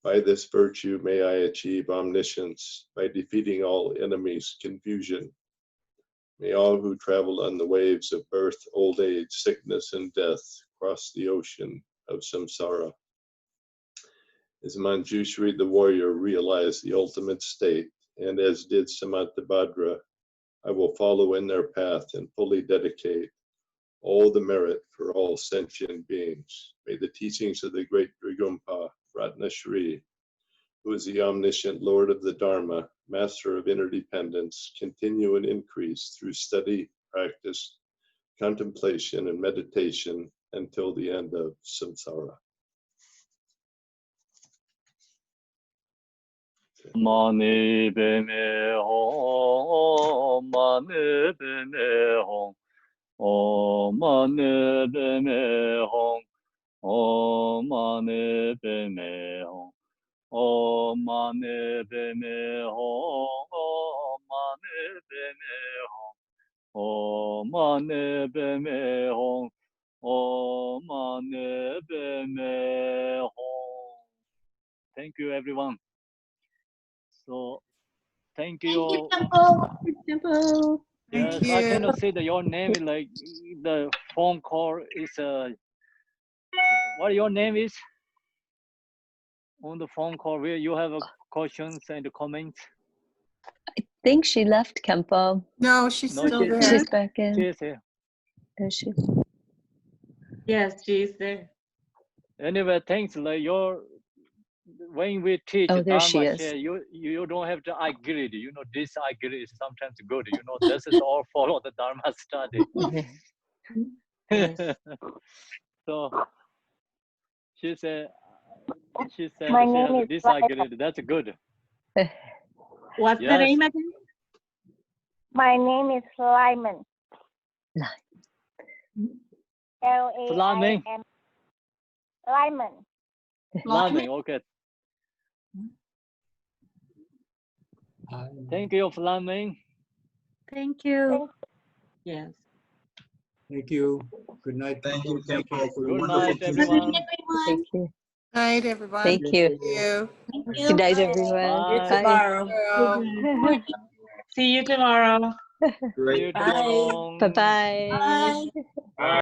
Speaker 11: By this virtue, may I achieve omniscience, by defeating all enemies, confusion. May all who travel on the waves of birth, old age, sickness, and death cross the ocean of samsara. As Manjushri the warrior realized the ultimate state, and as did Samantabhadra, I will follow in their path and fully dedicate all the merit for all sentient beings. May the teachings of the great Drigumpa, Ratnashri, who is the omniscient Lord of the Dharma, master of interdependence, continue and increase through study, practice, contemplation, and meditation until the end of samsara.
Speaker 1: Mani beme hong, mani beme hong, oh mani beme hong, oh mani beme hong, oh mani beme hong, oh mani beme hong, oh mani beme hong, oh mani beme hong. Thank you, everyone. So, thank you.
Speaker 8: Temple.
Speaker 1: Yes, I cannot say that your name is like the phone call is what your name is on the phone call where you have questions and comments.
Speaker 12: I think she left, Kempo.
Speaker 2: No, she's still there.
Speaker 12: She's back in.
Speaker 1: She is here.
Speaker 12: There she.
Speaker 6: Yes, she's there.
Speaker 1: Anyway, thanks. Like when we teach
Speaker 12: Oh, there she
Speaker 1: Dharma
Speaker 12: is.
Speaker 1: share, you don't have to agree. You know, disagree is sometimes good. You know, this is all follow the Dharma study. So she said she
Speaker 9: My
Speaker 1: has
Speaker 9: name is
Speaker 1: disagreed. That's good.
Speaker 6: What's the
Speaker 1: Yes.
Speaker 6: name again?
Speaker 9: My name is Lyman.
Speaker 1: Flaming.
Speaker 9: L-A-I-M. Lyman.
Speaker 1: Flaming. Okay. Thank you, Flaming.
Speaker 8: Thank you.
Speaker 6: Yes.
Speaker 4: Thank you. Good night.
Speaker 13: Thank you,
Speaker 4: Thank you for your
Speaker 1: Good
Speaker 4: wonderful
Speaker 1: night,
Speaker 4: teaching.
Speaker 1: everyone.
Speaker 12: Thank you.
Speaker 2: Night, everyone.
Speaker 12: Thank you.
Speaker 2: Thank you.
Speaker 12: Good night, everyone.
Speaker 1: Bye.
Speaker 2: Tomorrow.
Speaker 6: See you tomorrow.
Speaker 1: See you tomorrow.
Speaker 12: Bye-bye.
Speaker 6: Bye.